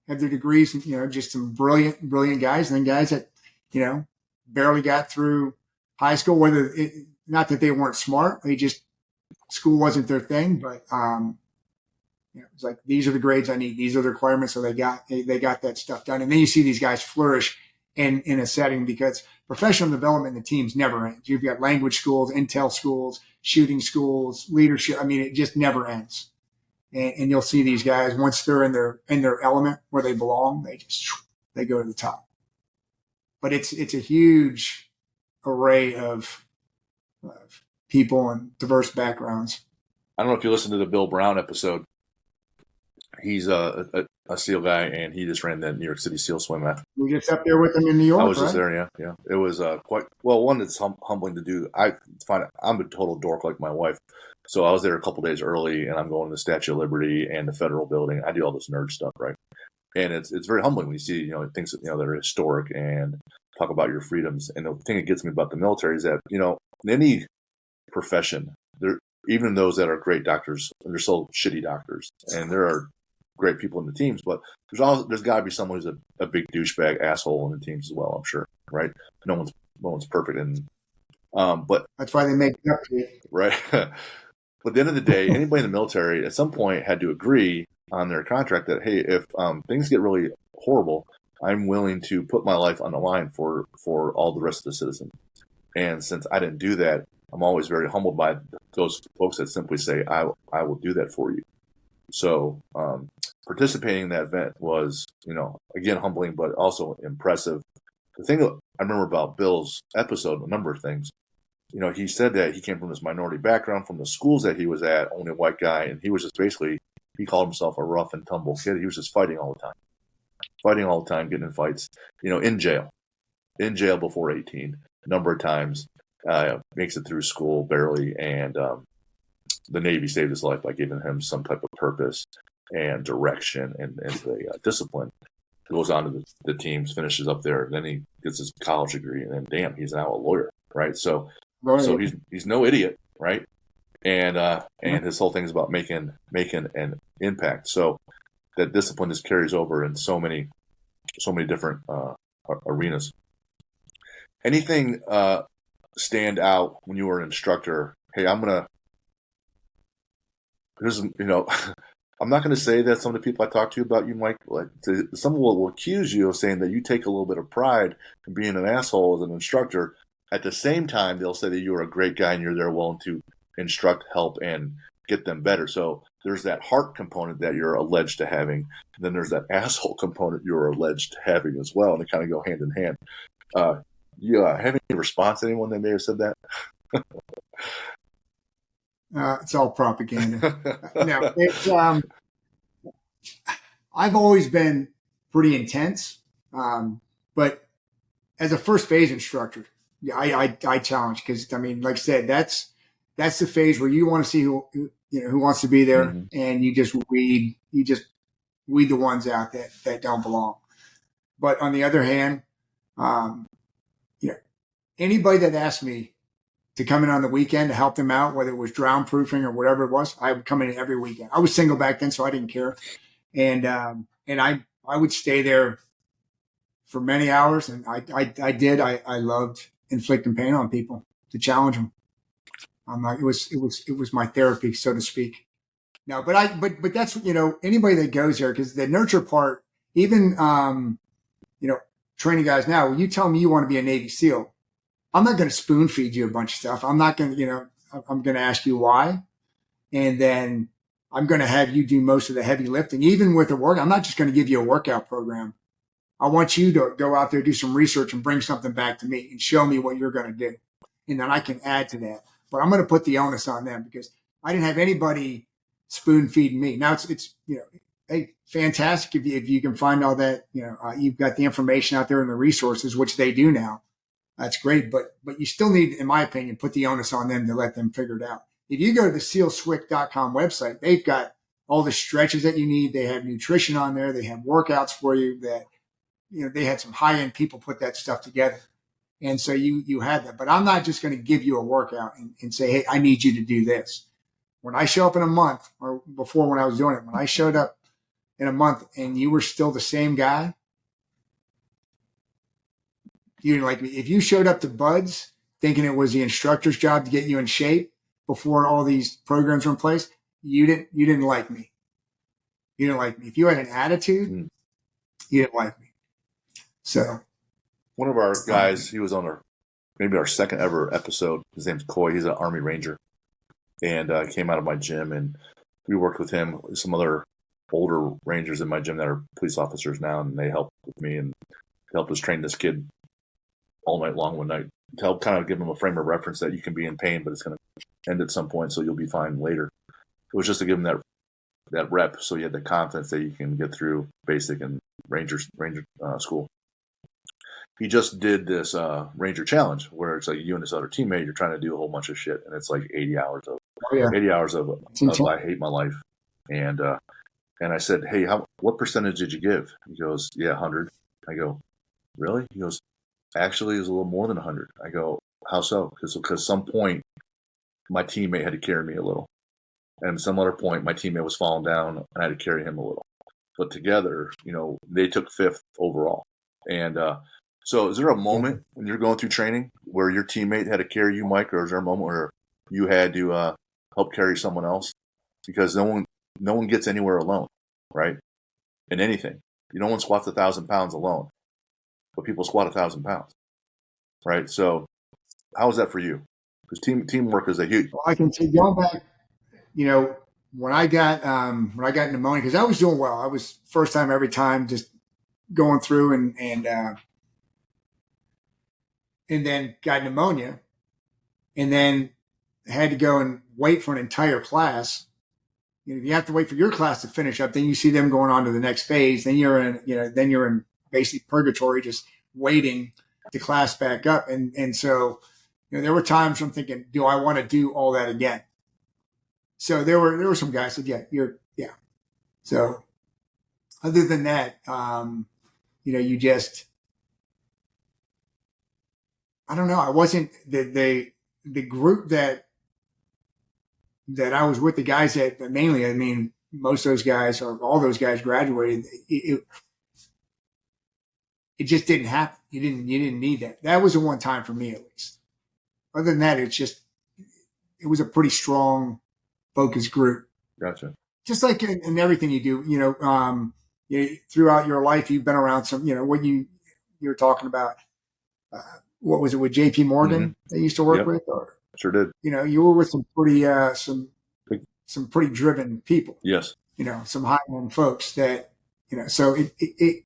have their degrees, just some brilliant guys, and then guys that, barely got through high school, not that they weren't smart, school wasn't their thing, but it's like, these are the grades I need, these are the requirements, so they got that stuff done. And then you see these guys flourish in a setting, because professional development in the teams never ends. You've got language schools, intel schools, shooting schools, leadership. I mean, it just never ends. And you'll see these guys, once they're in their element where they belong, they go to the top. But it's a huge array of people and diverse backgrounds. I don't know if you listened to the Bill Brown episode. He's a SEAL guy, and he just ran the New York City SEAL swim at. We just up there with him in New York. I was just there, yeah. It was quite well. One, it's humbling to do. I find I'm a total dork like my wife, so I was there a couple days early, and I'm going to the Statue of Liberty and the Federal Building. I do all this nerd stuff, right? And it's very humbling when you see things that that are historic and talk about your freedoms. And the thing that gets me about the military is that in any profession, even those that are great doctors, they're still shitty doctors, and there are great people in the teams, but there's got to be someone who's a big douchebag asshole in the teams as well. I'm sure, right? No one's perfect, and but that's why they make it up to you, right? But at the end of the day, anybody in the military at some point had to agree on their contract that, hey, if things get really horrible, I'm willing to put my life on the line for all the rest of the citizens. And since I didn't do that, I'm always very humbled by those folks that simply say, I will do that for you. So participating in that event was, again, humbling, but also impressive. The thing that I remember about Bill's episode, a number of things, he said that he came from this minority background, from the schools that he was at, only a white guy, and he was just basically, he called himself a rough and tumble kid. He was just fighting all the time, getting in fights, in jail before 18, a number of times, makes it through school barely, and the Navy saved his life by giving him some type of purpose and direction and the discipline. Goes on to the teams, finishes up there, then he gets his college degree, and then damn, he's now a lawyer, right? So he's no idiot, right? And his whole thing is about making an impact. So that discipline just carries over in so many different arenas. Anything stand out when you were an instructor? Hey, I'm not going to say that some of the people I talk to about you, Mike, someone will accuse you of saying that you take a little bit of pride in being an asshole as an instructor. At the same time, they'll say that you're a great guy and you're there willing to instruct, help, and get them better. So there's that heart component that you're alleged to having. And then there's that asshole component you're alleged to having as well. And they kind of go hand in hand. You have any response to anyone that may have said that? It's all propaganda. No, it's I've always been pretty intense, but as a first phase instructor, I challenge, because like I said, that's the phase where you want to see who wants to be there, mm-hmm. and you just weed the ones out that don't belong. But on the other hand, anybody that asked me to come in on the weekend to help them out, whether it was drown proofing or whatever it was, I would come in every weekend. I was single back then, so I didn't care. And I would stay there for many hours. And I loved inflicting pain on people to challenge them. It was my therapy, so to speak. No, but that's, anybody that goes there, because the nurture part, even, training guys now, when you tell me you want to be a Navy SEAL, I'm not going to spoon feed you a bunch of stuff. I'm not going to, I'm going to ask you why. And then I'm going to have you do most of the heavy lifting. Even with the work, I'm not just going to give you a workout program. I want you to go out there, do some research, and bring something back to me and show me what you're going to do. And then I can add to that. But I'm going to put the onus on them, because I didn't have anybody spoon feeding me. Now it's hey, fantastic if you can find all that, you've got the information out there and the resources, which they do now. That's great, but you still need, in my opinion, put the onus on them to let them figure it out. If you go to the SEALSWIC.com website, they've got all the stretches that you need. They have nutrition on there. They have workouts for you that, they had some high-end people put that stuff together. And so you had that. But I'm not just going to give you a workout and say, hey, I need you to do this. When I show up in a month, or before when I was doing it, when I showed up in a month and you were still the same guy, you didn't like me. If you showed up to Buds thinking it was the instructor's job to get you in shape before all these programs were in place, you didn't like me. You didn't like me. If you had an attitude, you didn't like me. So one of our guys, he was on maybe our second ever episode. His name's Coy. He's an Army Ranger, and came out of my gym, and we worked with him, some other older Rangers in my gym that are police officers now, and they helped with me and helped us train this kid all night long one night to help kind of give him a frame of reference that you can be in pain, but it's going to end at some point, so you'll be fine later. It was just to give him that rep, so you had the confidence that you can get through basic and Ranger school. He just did this Ranger challenge where it's like you and this other teammate, you're trying to do a whole bunch of shit, and it's like 80 hours of I hate my life. And I said, hey, what percentage did you give? He goes, yeah, 100. I go, really? He goes, actually, it was a little more than 100. I go, how so? Because some point, my teammate had to carry me a little. And at some other point, my teammate was falling down, and I had to carry him a little. But together, they took 5th overall. And so is there a moment when you're going through training where your teammate had to carry you, Mike, or is there a moment where you had to help carry someone else? Because no one gets anywhere alone, right? In anything. No one squats 1,000 pounds alone, but people squat 1,000 pounds, right? So How was that for you? Because teamwork is a huge. Well, I can say going back, when I got pneumonia, because I was doing well. I was first time every time, just going through and then got pneumonia, and then had to go and wait for an entire class. You have to wait for your class to finish up. Then you see them going on to the next phase. Then you're in basically purgatory, just waiting the class back up. And so, there were times I'm thinking, do I want to do all that again? So there were some guys that said, yeah. So other than that, you just, I don't know. I wasn't the group that I was with, the guys that mainly, I mean, most of those guys or all those guys graduated. It just didn't happen. You didn't need that. That was a one time for me, at least. Other than that, it was a pretty strong, focused group. Gotcha. Just like in everything you do, throughout your life, you've been around some, what you were talking about. What was it with JP Morgan that you used to work with? Or sure did. You were with some pretty driven people. Yes. Some high end folks that, so it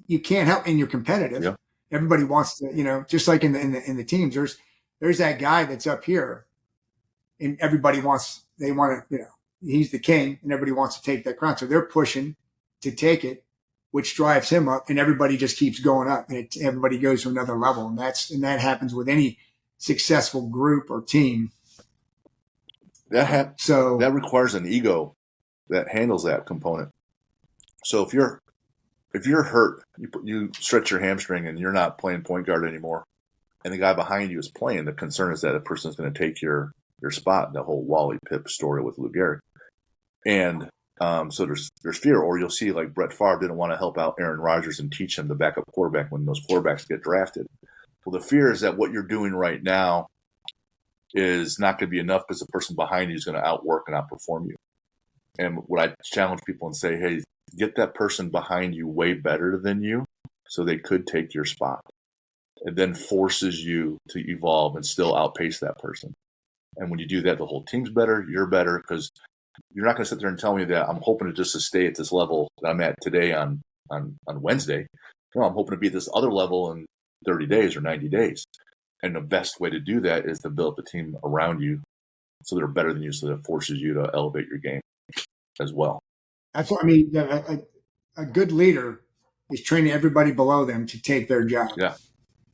you can't help, and you're competitive. Yeah. Everybody wants to, just like in the teams, there's that guy that's up here, and everybody wants to, he's the king, and everybody wants to take that crown. So they're pushing to take it, which drives him up, and everybody just keeps going up, and everybody goes to another level. And that happens with any successful group or team. That requires an ego that handles that component. So if you're hurt, you stretch your hamstring and you're not playing point guard anymore, and the guy behind you is playing, the concern is that a person is going to take your spot. The whole Wally Pipp story with Lou Gehrig. And so there's fear, or you'll see like Brett Favre didn't want to help out Aaron Rodgers and teach him the backup quarterback when those quarterbacks get drafted. Well, the fear is that what you're doing right now is not going to be enough because the person behind you is going to outwork and outperform you. And what I challenge people and say, hey, get that person behind you way better than you so they could take your spot. It then forces you to evolve and still outpace that person. And when you do that, the whole team's better, you're better, because you're not going to sit there and tell me that I'm hoping to stay at this level that I'm at today on Wednesday. No, I'm hoping to be at this other level in 30 days or 90 days. And the best way to do that is to build the team around you so they're better than you, so that forces you to elevate your game as well. That's what I mean. A good leader is training everybody below them to take their job. Yeah,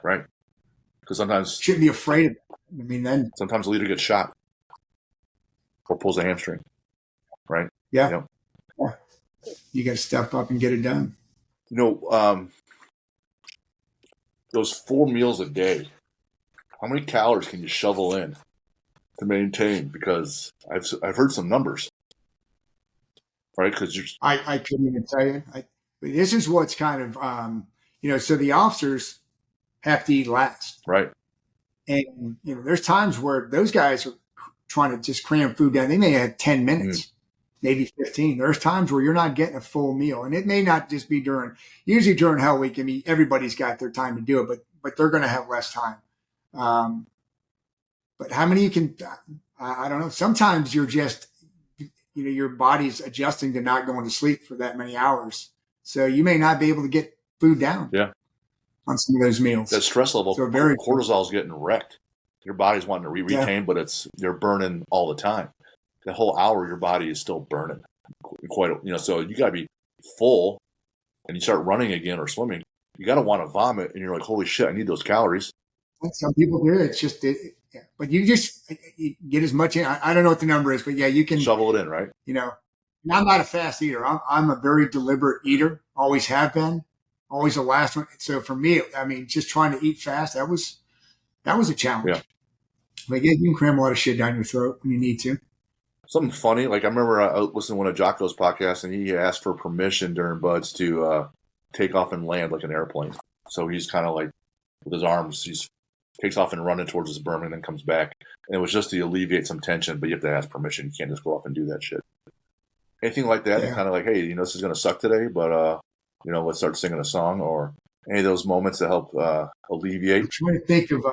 right. Because sometimes shouldn't be afraid of it. I mean, then sometimes the leader gets shot or pulls a hamstring. Right. Yeah. You got to step up and get it done. Those 4 meals a day, how many calories can you shovel in to maintain? Because I've heard some numbers, right? Because I couldn't even tell you. This is what's kind of so the officers have to eat last, right? And there's times where those guys are trying to just cram food down. They may have 10 minutes. Maybe 15. There's times where you're not getting a full meal, and it may not just be usually during Hell Week. I mean, everybody's got their time to do it, but they're going to have less time. But how many you can, I don't know. Sometimes you're just, your body's adjusting to not going to sleep for that many hours. So you may not be able to get food down on some of those meals. That stress level, so cortisol is getting wrecked. Your body's wanting to retain, but you're burning all the time. The whole hour, your body is still burning so you got to be full, and you start running again or swimming. You got to want to vomit, and you're like, holy shit, I need those calories. Some people do. It's just, but you get as much in. I don't know what the number is, but you can shovel it in, right? And I'm not a fast eater. I'm a very deliberate eater. Always have been. Always the last one. So for me, I mean, just trying to eat fast, that was a challenge. Yeah. But you can cram a lot of shit down your throat when you need to. Something funny, like I remember I listened to one of Jocko's podcasts, and he asked for permission during Buds to take off and land like an airplane. So he's kind of like with his arms, he takes off and running towards his berm, and then comes back. And it was just to alleviate some tension, but you have to ask permission. You can't just go off and do that shit. Anything like that, kind of like, hey, this is going to suck today, but let's start singing a song, or any of those moments to help alleviate. I'm trying to think of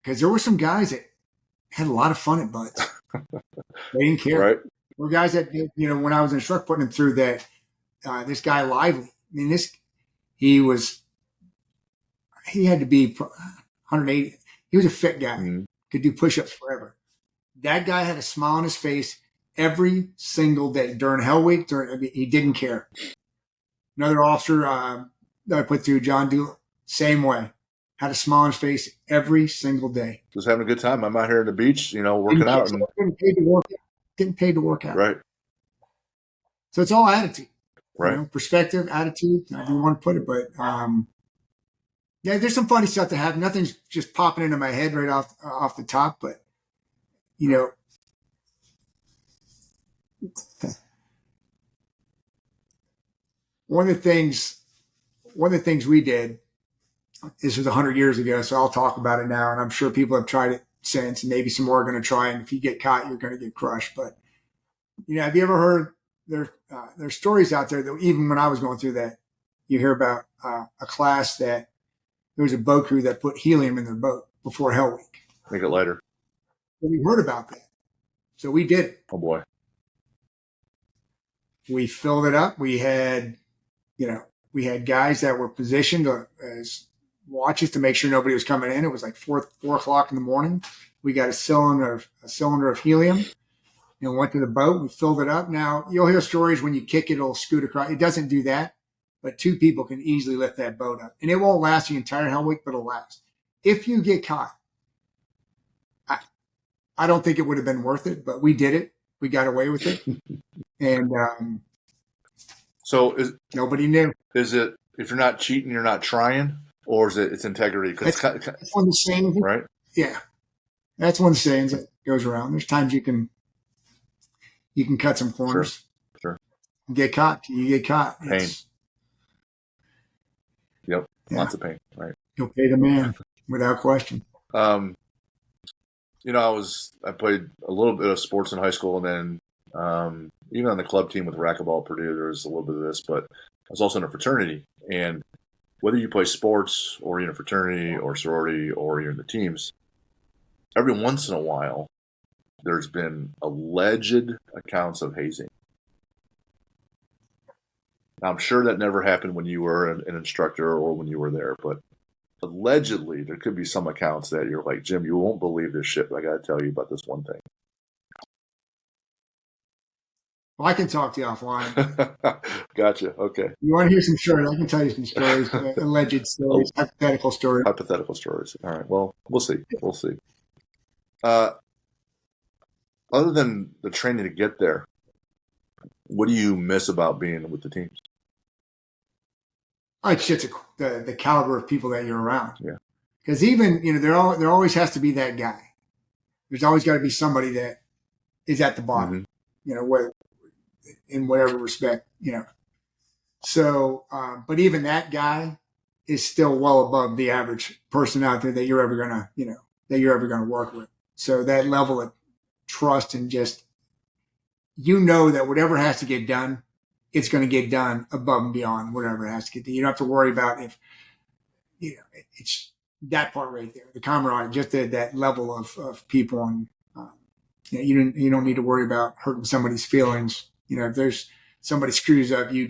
because there were some guys that had a lot of fun at butts. They didn't care. Right. There were guys that, when I was in instructor, putting them through that, this guy Lively, I mean, he had to be 180. He was a fit guy, could do push-ups forever. That guy had a smile on his face every single day during Hell Week. He didn't care. Another officer that I put through, John Doolittle, same way. Had a smile on his face every single day. Just having a good time. I'm out here on the beach, working out. And Getting paid to work out. Right. So it's all attitude. Right. Perspective, attitude, however you want to put it. But yeah, there's some funny stuff that happens. Nothing's just popping into my head right off the top, but one of the things we did, this was 100 years ago, so I'll talk about it now, and I'm sure people have tried it since, and maybe some more are going to try, and if you get caught, you're going to get crushed. But, have you ever heard, there's stories out there that even when I was going through that, you hear about a class that there was a boat crew that put helium in their boat before Hell Week. Make it lighter. And we heard about that. So we did it. Oh, boy. We filled it up. We had guys that were positioned as watches to make sure nobody was coming in. It was like 4 o'clock in the morning. We got a cylinder of helium and went to the boat. We filled it up. Now, you'll hear stories when you kick it, it'll scoot across. It doesn't do that, but 2 people can easily lift that boat up. And it won't last the entire Hell Week, but it'll last. If you get caught, I don't think it would have been worth it, but we did it. We got away with it. And so nobody knew. Is it, if you're not cheating, you're not trying, or is it, it's integrity? That's one of the sayings, right? Yeah, that's one of the sayings that goes around. There's times you can cut some corners. Sure. You get caught. Pain. Yep. Yeah. Lots of pain. Right. You'll pay the man without question. I played a little bit of sports in high school, and then even on the club team with racquetball at Purdue, there was a little bit of this, but I was also in a fraternity. And whether you play sports or you're in a fraternity or sorority or you're in the teams, every once in a while, there's been alleged accounts of hazing. Now, I'm sure that never happened when you were an instructor or when you were there, but allegedly there could be some accounts that you're like, Jim, you won't believe this shit, but I got to tell you about this one thing. Well, I can talk to you offline. Gotcha. Okay. You want to hear some stories? I can tell you some stories, alleged stories, hypothetical stories. Hypothetical stories. All right. Well, we'll see. Other than the training to get there, what do you miss about being with the teams? It's just the caliber of people that you're around. Yeah. Because even, there always has to be that guy. There's always got to be somebody that is at the bottom, in whatever respect, So, but even that guy is still well above the average person out there that you're ever gonna work with. So that level of trust and just, that whatever has to get done, it's going to get done above and beyond whatever it has to get done. You don't have to worry about if, it's that part right there, the camaraderie, just that level of people. And, you don't need to worry about hurting somebody's feelings. If there's somebody screws up, you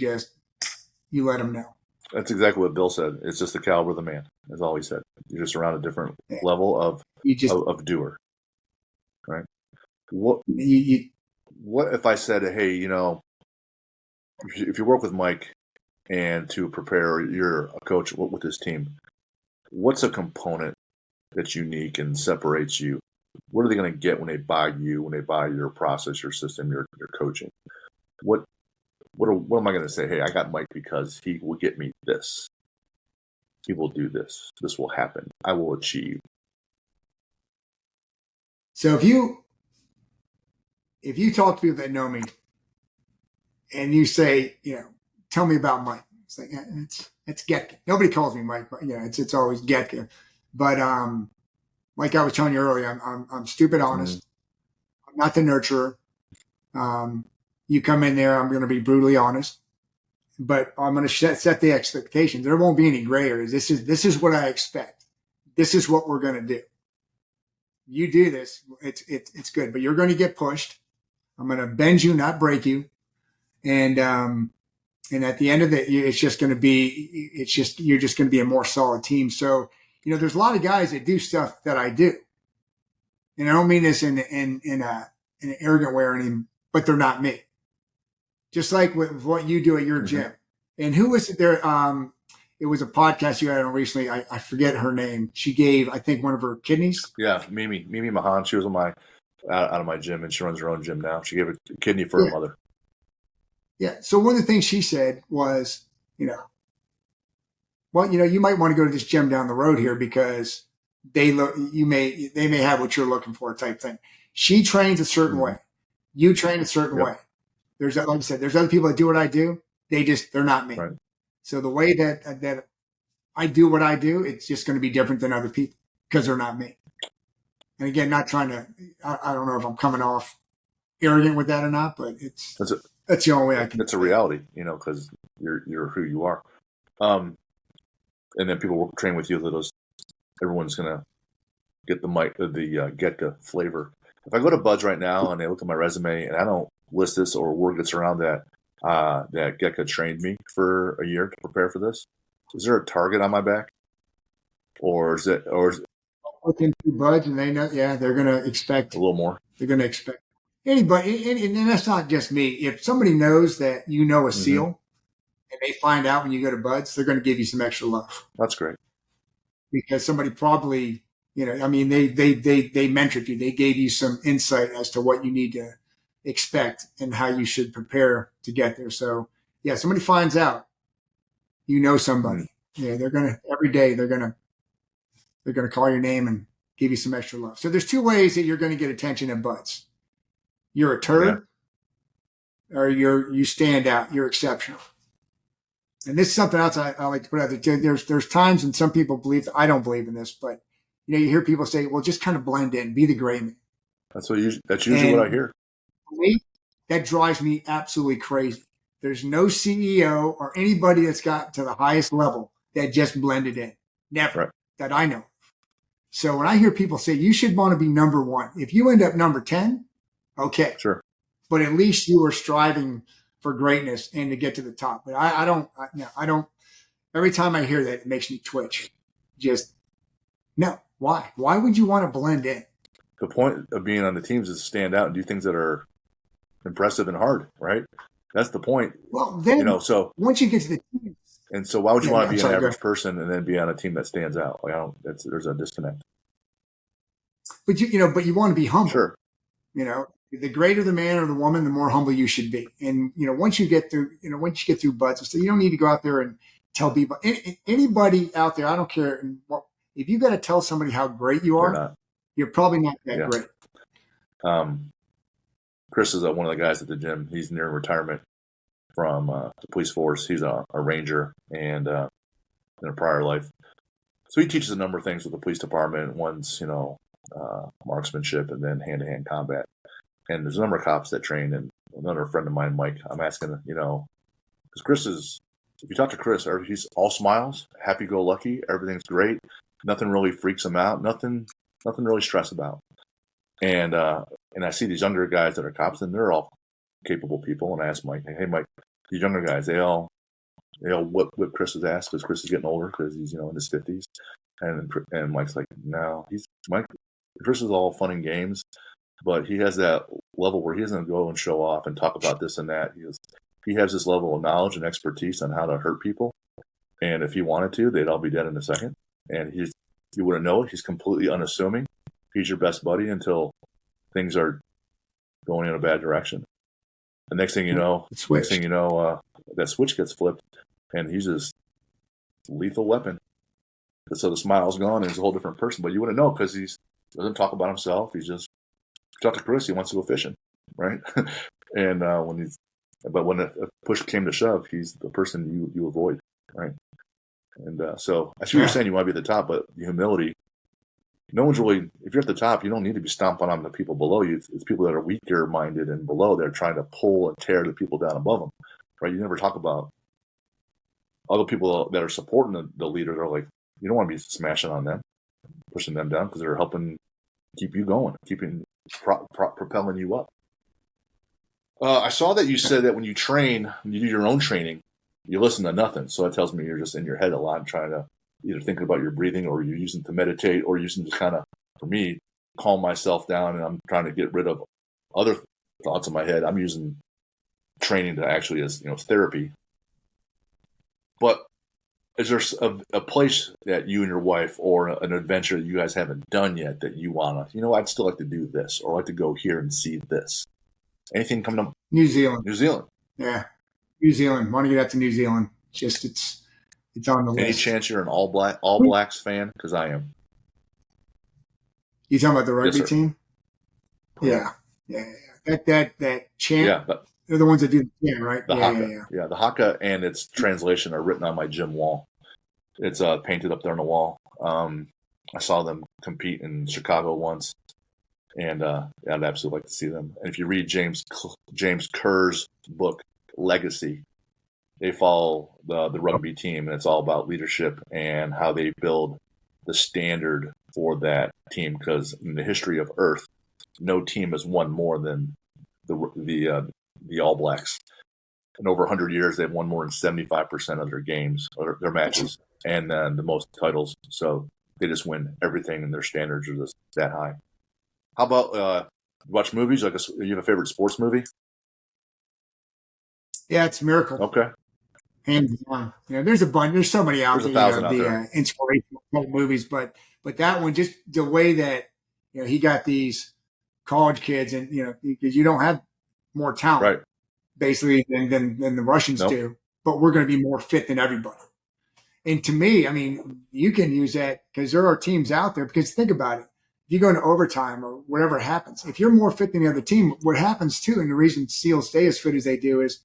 let them know. That's exactly what Bill said. It's just the caliber of the man. That's all he said. You're just around a different level of doer. Right. What if I said, hey, if you work with Mike and to prepare, you're a coach with his team, what's a component that's unique and separates you? What are they going to get when they buy you, when they buy your process, your system, your coaching? What am I going to say? Hey, I got Mike because he will get me this. He will do this. This will happen. I will achieve. So if you talk to people that know me and you say, tell me about Mike, it's like, it's Getka. Nobody calls me Mike, but it's always Getka. But like I was telling you earlier, I'm stupid honest. I'm not the nurturer. You come in there, I'm going to be brutally honest, but I'm going to set the expectations. There won't be any gray areas. This is what I expect. This is what we're going to do. you do this, it's good, but you're going to get pushed. I'm going to bend you, not break you. And at the end of it, you're just going to be a more solid team. So, there's a lot of guys that do stuff that I do. And I don't mean this in an arrogant way or anything, but they're not me. Just like with what you do at your gym. And who was it there? It was a podcast you had on recently. I forget her name. She gave, I think, one of her kidneys. Yeah, Mimi Mahan. She was out of my gym, and she runs her own gym now. She gave a kidney for her mother. Yeah. So one of the things she said was, you might want to go to this gym down the road here because they may have what you're looking for, type thing. She trains a certain way. You train a certain way. There's, like I said, there's other people that do what I do. They're not me. Right. So the way that I do what I do, it's just going to be different than other people because they're not me. And again, not trying to, I don't know if I'm coming off arrogant with that or not, but that's the only way I can. It's a reality, because you're who you are. And then people will train with you. Everyone's going to get the Getka flavor. If I go to Bud's right now and they look at my resume and I don't list this or word gets around that Getka trained me for a year to prepare for this, is there a target on my back? Or is it look into Bud's and they know, they're going to expect a little more. They're going to expect anybody. And that's not just me. If somebody knows that a SEAL and they find out when you go to Bud's, they're going to give you some extra love. That's great. Because somebody probably, they mentored you. They gave you some insight as to what you need to expect and how you should prepare to get there. So somebody finds out, somebody. They're going to, every day they're going to call your name and give you some extra love. So there's two ways that you're going to get attention at Bud's. You're a turd or you stand out. You're exceptional. And this is something else I like to put out there. There's times when some people believe, I don't believe in this, but you hear people say, well, just kind of blend in, be the gray man. That's usually what I hear. That drives me absolutely crazy. There's no CEO or anybody that's got to the highest level that just blended in. Never, that I know. So when I hear people say you should want to be number one, if you end up number 10, okay. Sure. But at least you were striving for greatness and to get to the top. But I don't. Every time I hear that, it makes me twitch. No. Why? Why would you want to blend in? The point of being on the teams is to stand out and do things that are impressive and hard, right? That's the point. Well, then, so once you get to the team. And so why would you want to be an average person and then be on a team that stands out? There's a disconnect. But you want to be humble. Sure. The greater the man or the woman, the more humble you should be. And, once you get through Bud's, so you don't need to go out there and tell people, anybody out there, I don't care. If you got to tell somebody how great you are, you're probably not that great. Chris is one of the guys at the gym. He's near retirement from the police force. He's a ranger and in a prior life. So he teaches a number of things with the police department. One's, marksmanship and then hand-to-hand combat. And there's a number of cops that train. And another friend of mine, Mike, I'm asking, because Chris if you talk to Chris, he's all smiles, happy-go-lucky, everything's great. Nothing really freaks him out. Nothing really stressed about. And I see these younger guys that are cops, and they're all capable people. And I asked Mike, "Hey, Mike, these younger guys, they all whip Chris's ass because Chris is getting older because he's in his 50s." And Mike's like, "No, Chris is all fun and games, but he has that level where he doesn't go and show off and talk about this and that. He has this level of knowledge and expertise on how to hurt people, and if he wanted to, they'd all be dead in a second. And you wouldn't know it. He's completely unassuming. He's your best buddy until things are going in a bad direction. The next thing you know, that switch gets flipped, and he's this lethal weapon. So the smile's gone, and he's a whole different person. But you wouldn't know because he doesn't talk about himself. He's just talk to Chris. He wants to go fishing, right? And when a push came to shove, he's the person you avoid, right? And so I see what you're saying. You want to be at the top, but the humility. No one's really. If you're at the top, you don't need to be stomping on the people below you. It's people that are weaker minded and below. They're trying to pull and tear the people down above them, right? You never talk about other people that are supporting the leader. They're like, you don't want to be smashing on them, pushing them down because they're helping keep you going, propelling you up. I saw that you said that when you train, when you do your own training, you listen to nothing. So that tells me you're just in your head a lot, trying to either thinking about your breathing, or you're using to meditate, or using to kind of, for me, calm myself down, and I'm trying to get rid of other thoughts in my head. I'm using training to actually as therapy. But is there a place that you and your wife, or an adventure that you guys haven't done yet, that you wanna, I'd still like to do this, or I'd like to go here and see this? Anything coming up? New Zealand. New Zealand. Yeah, New Zealand. Want to get out to New Zealand? It's on the list. Any chance you're an All Blacks fan? Because I am. You talking about the rugby Yes, team? Yeah. That chant. Yeah, but they're the ones that do the chant, right? the haka. Yeah, the haka and its translation are written on my gym wall. It's painted up there on the wall. I saw them compete in Chicago once, and I'd absolutely like to see them. And if you read James Kerr's book Legacy, they follow the rugby team, and it's all about leadership and how they build the standard for that team. Because in the history of Earth, no team has won more than the All Blacks. In over 100 years, they've won more than 75% of their games or their matches, and the most titles. So they just win everything, and their standards are just that high. How about watch movies? Like, you have a favorite sports movie? Yeah, it's a Miracle. Okay. Hands down. There's a bunch. There's so many out There's there. 1,000 out there. Inspirational movies, but that one, just the way that he got these college kids, and because you don't have more talent, Right, basically than the Russians do, but we're going to be more fit than everybody. And to me, I mean, you can use that because there are teams out there. Because think about it. If you go into overtime or whatever happens, if you're more fit than the other team, what happens too, and the reason SEALs stay as fit as they do is,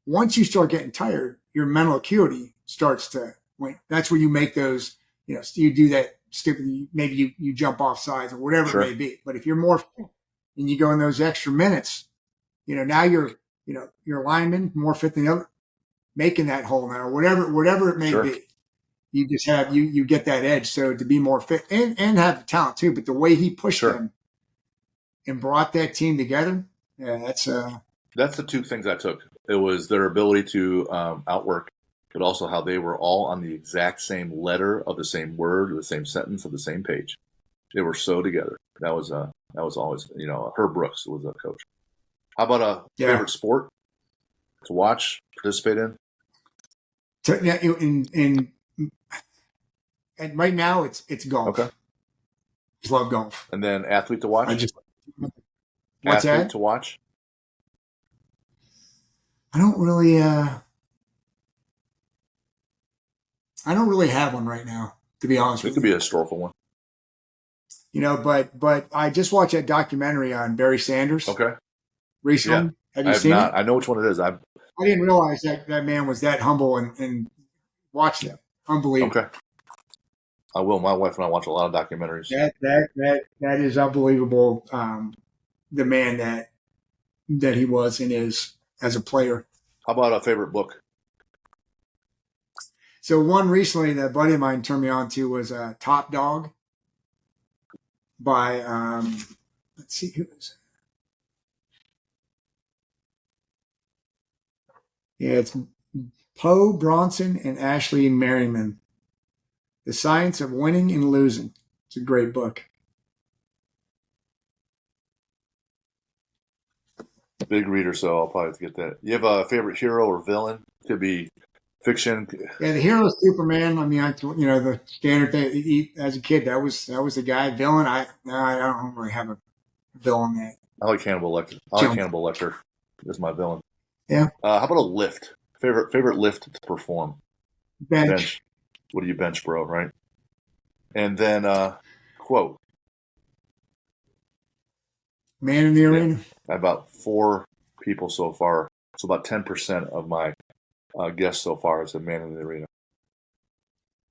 once you start getting tired, your mental acuity starts to wane. That's where you make those, you do that stupid, maybe you jump off sides or whatever it may be. But if you're more fit and you go in those extra minutes, now your lineman more fit than the other, making that hole now, or whatever it may be. You just have you get that edge. So to be more fit and have the talent too. But the way he pushed them and brought that team together, that's the two things I took. It was their ability to outwork, but also how they were all on the exact same letter of the same word, or the same sentence of the same page. They were so together. That was always, Herb Brooks was a coach. How about a favorite sport to watch, participate in? And right now it's golf. Okay. Just love golf. And then athlete to watch? What's athlete that? to watch? I don't really have one right now, to be honest with you. It could be a historical one. But I just watched that documentary on Barry Sanders. Okay. Recently. Yeah. Have you seen it? I know which one it is. I didn't realize that man was that humble and watched that. Unbelievable. Okay. I will. My wife and I watch a lot of documentaries. That is unbelievable. The man that he was and is as a player. How about a favorite book? So one recently that a buddy of mine turned me on to was Top Dog by let's see who is it. Yeah, it's Poe Bronson and Ashley Merriman. The Science of Winning and Losing. It's a great book. Big reader, so I'll probably have to get that. You have a favorite hero or villain? Could be fiction. Yeah, the hero is Superman. I mean, the standard thing as a kid, that was the guy. Villain, I don't really have a villain that. I like Hannibal Lecter. Hannibal Lecter is my villain. Yeah. How about a lift? Favorite lift to perform? Bench. What do you bench, bro? Right. And then quote. Man in the arena. I have about 4 people so far. So about 10% of my guests so far is a man in the arena.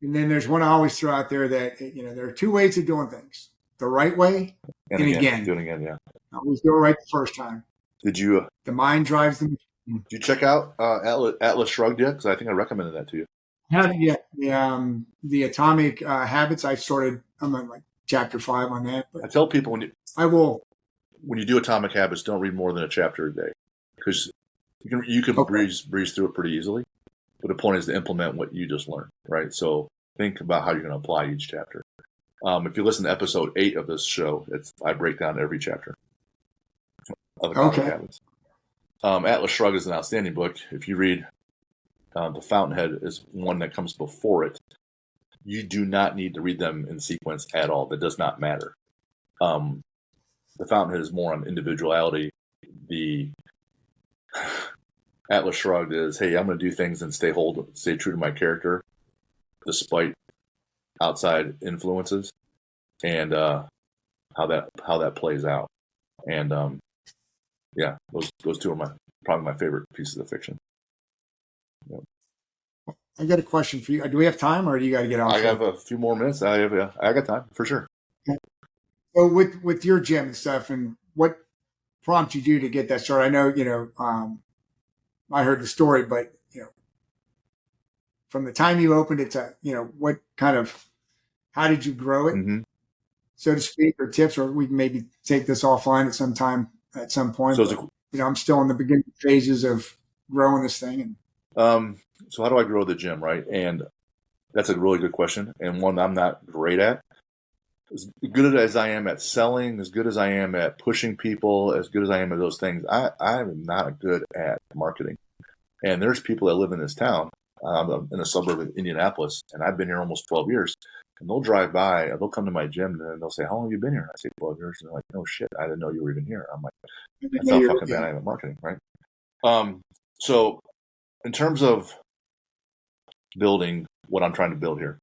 And then there's one I always throw out there that there are 2 ways of doing things: the right way and again. Do it again, yeah. I always do it right the first time. Did you? The mind drives the machine. Did you check out Atlas Shrugged yet? Because I think I recommended that to you. Haven't yet. The Atomic Habits. I'm like chapter 5 on that. I But tell people I will. when you do Atomic Habits, don't read more than a chapter a day, because you can Okay. breeze through it pretty easily. But the point is to implement what you just learned, right? So think about how you're going to apply each chapter. If you listen to episode 8 of this show, I break down every chapter of Atomic Okay. Habits. Atlas Shrugged is an outstanding book. If you read The Fountainhead is one that comes before it. You do not need to read them in sequence at all. That does not matter. The Fountainhead is more on individuality. The Atlas Shrugged is, hey, I'm going to do things and stay true to my character, despite outside influences, and how that plays out. And yeah, those two are probably my favorite pieces of fiction. Yep. I got a question for you. Do we have time, or do you got to get off? I have a few more minutes. I got time for sure. So with your gym and stuff, and what prompted you to get that started? I know, I heard the story, but from the time you opened it to, what how did you grow it, Mm-hmm. so to speak, or tips, or we can maybe take this offline at some point. So I'm still in the beginning phases of growing this thing. So how do I grow the gym, right? And that's a really good question, and one I'm not great at. As good as I am at selling, as good as I am at pushing people, as good as I am at those things, I'm not good at marketing. And there's people that live in this town, in a suburb of Indianapolis, and I've been here almost 12 years. And they'll drive by, they'll come to my gym, and they'll say, "How long have you been here?" I say, 12 years. And they're like, "No shit, I didn't know you were even here." I'm like, "That's how fucking bad I am at marketing, right?" So in terms of building what I'm trying to build here,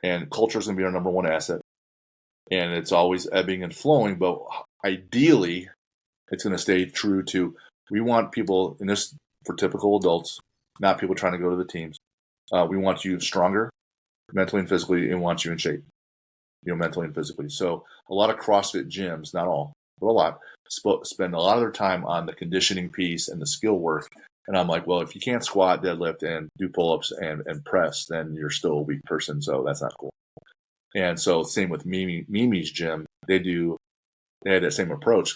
and culture is going to be our number one asset. And it's always ebbing and flowing, but ideally, it's going to stay true to, we want people in this, for typical adults, not people trying to go to the teams. We want you stronger, mentally and physically, and want you in shape, mentally and physically. So a lot of CrossFit gyms, not all, but a lot, spend a lot of their time on the conditioning piece and the skill work. And I'm like, well, if you can't squat, deadlift, and do pull-ups and press, then you're still a weak person, so that's not cool. And so same with Mimi's gym, they had that same approach.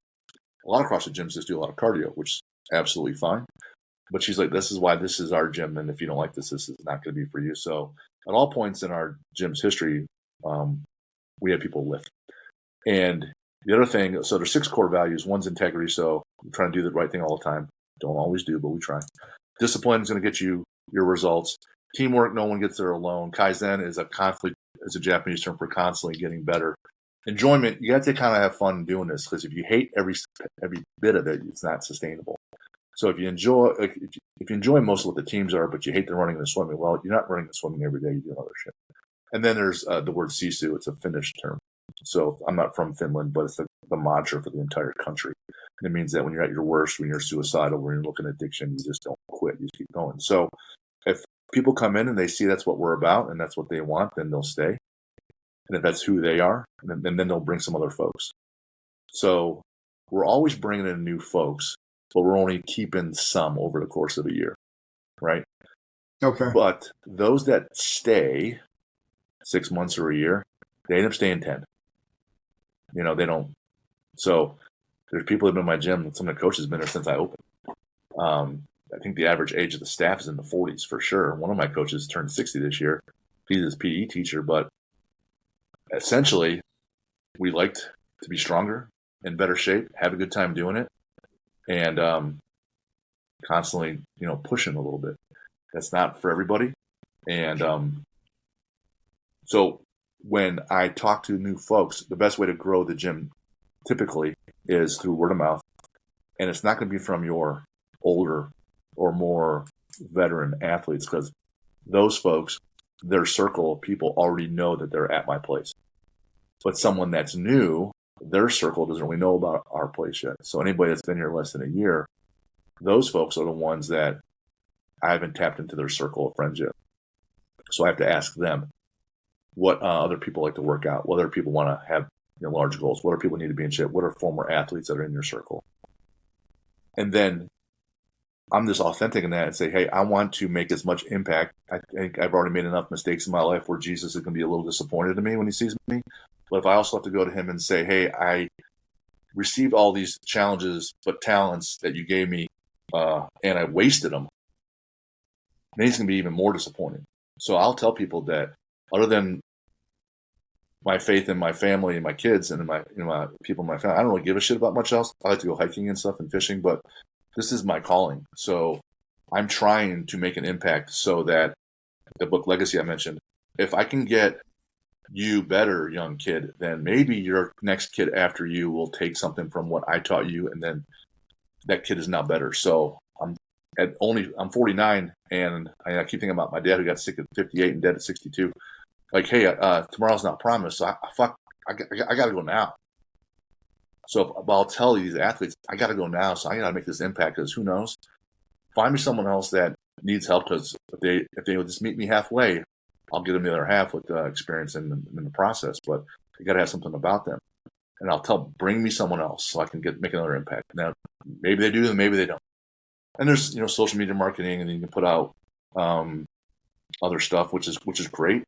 A lot of CrossFit gyms just do a lot of cardio, which is absolutely fine. But she's like, this is why this is our gym, and if you don't like this is not going to be for you. So at all points in our gym's history, we had people lift. And the other thing, so there's 6 core values. One's integrity, so we're trying to do the right thing all the time. Don't always do, but we try. Discipline is going to get you your results. Teamwork, no one gets there alone. Kaizen is a Japanese term for constantly getting better. Enjoyment, you got to kind of have fun doing this, because if you hate every bit of it, it's not sustainable. So if you enjoy most of what the teams are, but you hate the running and the swimming, well, you're not running and swimming every day. You do other shit. And then there's the word sisu. It's a Finnish term. So I'm not from Finland, but it's the mantra for the entire country. And it means that when you're at your worst, when you're suicidal, when you're looking at addiction, you just don't quit. You just keep going. So if people come in and they see that's what we're about and that's what they want, then they'll stay. And if that's who they are, then they'll bring some other folks. So we're always bringing in new folks, but we're only keeping some over the course of a year, right? Okay. But those that stay 6 months or a year, they end up staying 10. They don't. So there's people that have been in my gym, some of the coaches have been there since I opened. I think the average age of the staff is in the 40s for sure. One of my coaches turned 60 this year. He's his PE teacher, but essentially, we liked to be stronger, in better shape, have a good time doing it, and constantly, pushing a little bit. That's not for everybody. And so when I talk to new folks, the best way to grow the gym typically is through word of mouth. And it's not going to be from your older or more veteran athletes, because those folks, their circle of people already know that they're at my place. But someone that's new, their circle doesn't really know about our place yet. So anybody that's been here less than a year, those folks are the ones that I haven't tapped into their circle of friends yet. So I have to ask them what other people like to work out, what other people want to have large goals, what other people need to be in shape, what are former athletes that are in your circle. And then I'm just authentic in that and say, hey, I want to make as much impact. I think I've already made enough mistakes in my life where Jesus is going to be a little disappointed in me when he sees me. But if I also have to go to him and say, hey, I received all these challenges, but talents that you gave me, and I wasted them, then he's going to be even more disappointed. So I'll tell people that other than my faith in my family and my kids and in my people in my family, I don't really give a shit about much else. I like to go hiking and stuff and fishing, but this is my calling. So I'm trying to make an impact so that the book Legacy I mentioned, if I can get you better, young kid, then maybe your next kid after you will take something from what I taught you, and then that kid is now better. So I'm 49, and I keep thinking about my dad who got sick at 58 and dead at 62. Like, hey, tomorrow's not promised, so I got to go now. So I'll tell these athletes, I got to go now, so I got to make this impact, because who knows? Find me someone else that needs help, because if they would just meet me halfway, I'll give them the other half with experience in the process. But you got to have something about them, and I'll bring me someone else so I can make another impact. Now, maybe they do, and maybe they don't. And there's social media marketing, and you can put out other stuff, which is great.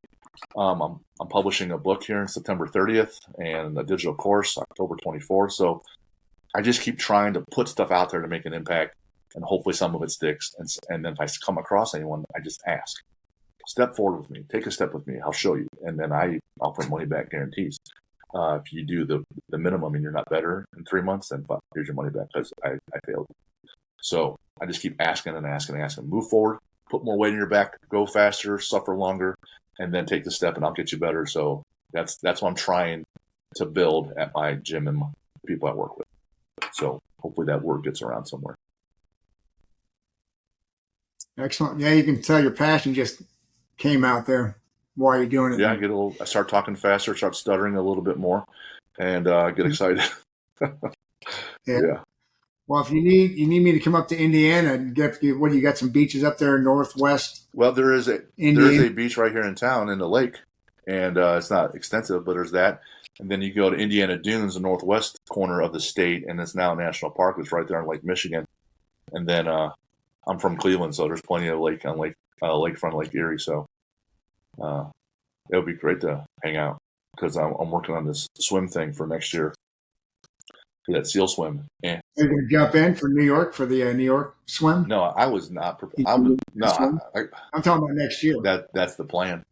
I'm publishing a book here on September 30th and a digital course October 24th. So I just keep trying to put stuff out there to make an impact, and hopefully some of it sticks. And then if I come across anyone, I just ask, step forward with me, take a step with me, I'll show you. And then I offer money back guarantees. If you do the minimum and you're not better in 3 months, then here's your money back, because I failed. So I just keep asking and asking and asking. Move forward, put more weight in your back, go faster, suffer longer, and then take the step, and I'll get you better. So that's what I'm trying to build at my gym and the people I work with. So hopefully that word gets around somewhere. Excellent. Yeah, you can tell your passion just came out there while you're doing it. Yeah, I start talking faster, start stuttering a little bit more, and get excited. Yeah. Well, if you need me to come up to Indiana and get you, what do you got? Some beaches up there in Northwest? Well, there is a beach right here in town in the lake, and it's not extensive, but there's that. And then you go to Indiana Dunes, the northwest corner of the state, and it's now a national park. It's right there in Lake Michigan. And then I'm from Cleveland, so there's plenty of lake on lakefront Lake Erie. So it would be great to hang out, because I'm working on this swim thing for next year. That SEAL swim. And you're going to jump in for New York for the New York swim? No, I was not prepared. I'm talking about next year. That's the plan.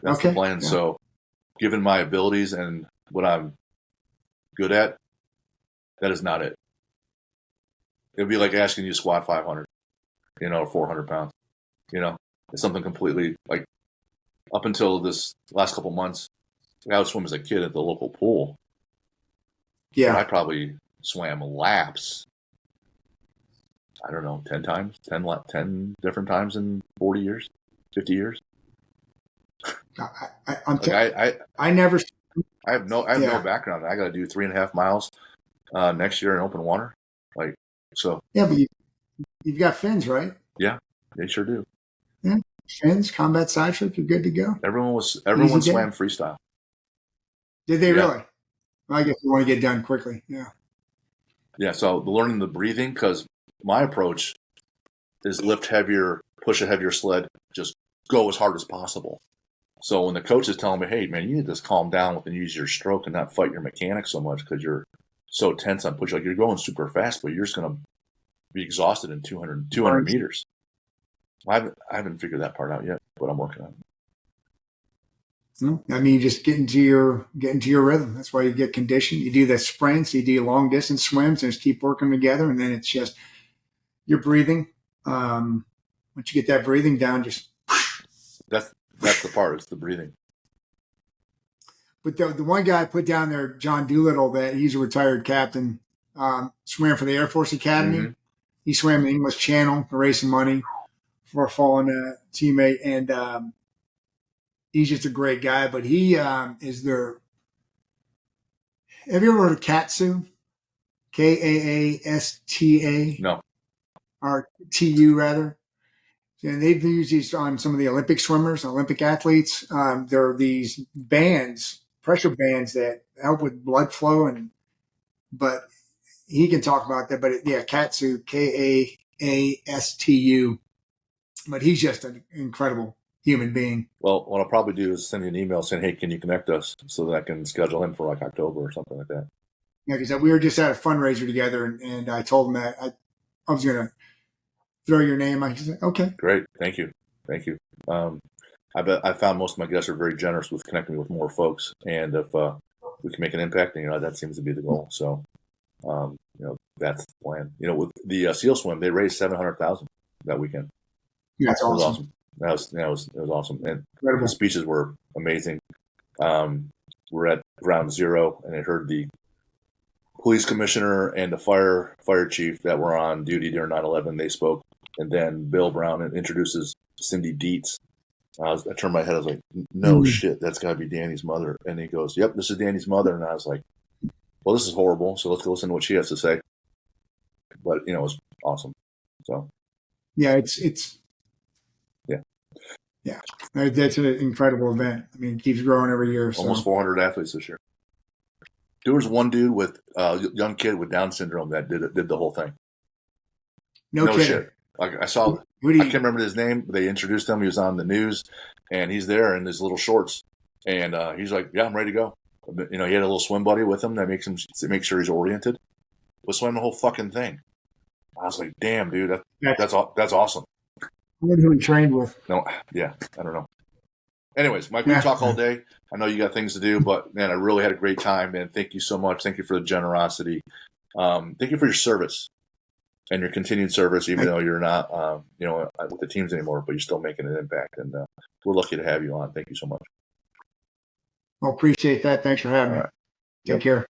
That's the plan. Yeah. So, given my abilities and what I'm good at, that is not it. It'd be like asking you to squat 500, or 400 pounds. It's something completely, like, up until this last couple months, I would swim as a kid at the local pool. Yeah, but I probably swam laps, I don't know, 10 times, 10 different times in 40 years, 50 years. I have no background. I got to do 3.5 miles next year in open water. So. Yeah, but you've got fins, right? Yeah, they sure do. Yeah, fins, combat side trip, you're good to go. Everyone swam freestyle. Did they really? Well, I guess you want to get done quickly. Yeah. Yeah. So learning the breathing, because my approach is lift heavier, push a heavier sled, just go as hard as possible. So when the coach is telling me, hey, man, you need to just calm down and use your stroke and not fight your mechanics so much, because you're so tense on push. Like, you're going super fast, but you're just going to be exhausted in 200 meters. I haven't figured that part out yet, but I'm working on it. I mean, just get into your rhythm. That's why you get conditioned. You do the sprints, you do long distance swims, and just keep working together. And then it's just your breathing. Once you get that breathing down, just that's the part. It's the breathing. But the one guy I put down there, John Doolittle, that he's a retired captain, swam for the Air Force Academy. Mm-hmm. He swam the English Channel, raising money for a fallen teammate, and he's just a great guy, but he is their. Have you ever heard of KAASTA? KAASTA? No. Or TU, rather. And they've used these on some of the Olympic swimmers, Olympic athletes. There are these bands, pressure bands that help with blood flow, but he can talk about that. But KAASTA, ASTU. But he's just an incredible human being. Well, what I'll probably do is send you an email saying, hey, can you connect us so that I can schedule him for like October or something like that. Yeah, because we were just at a fundraiser together, and I told him that I was going to throw your name. I said, okay. Great. Thank you. Thank you. I found most of my guests are very generous with connecting me with more folks. And if we can make an impact, and, that seems to be the goal. So, that's the plan. With the SEAL swim, they raised $700,000 that weekend. Yeah, that's awesome. That was awesome. And incredible. The speeches were amazing. We're at ground zero, and I heard the police commissioner and the fire chief that were on duty during 9/11. They spoke, and then Bill Brown introduces Cindy Dietz. I turned my head. I was like, "No shit, that's got to be Danny's mother." And he goes, "Yep, this is Danny's mother." And I was like, "Well, this is horrible. So let's go listen to what she has to say." But it was awesome. So yeah, it's yeah, that's an incredible event. I mean, it keeps growing every year. So. Almost 400 athletes this year. There was one dude with a young kid with Down syndrome that did the whole thing. No kidding. Shit. I saw. I can't remember his name. They introduced him. He was on the news, and he's there in his little shorts, and he's like, "Yeah, I'm ready to go." He had a little swim buddy with him that makes sure he's oriented. Was swimming the whole fucking thing. I was like, "Damn, dude, that's awesome." I wonder who he trained with. No, yeah, I don't know. Anyways, Mike, we talk all day. I know you got things to do, but man, I really had a great time, man. Thank you so much. Thank you for the generosity. Thank you for your service and your continued service, even though you're not, with the teams anymore, but you're still making an impact. And we're lucky to have you on. Thank you so much. Well, appreciate that. Thanks for having me. Take care.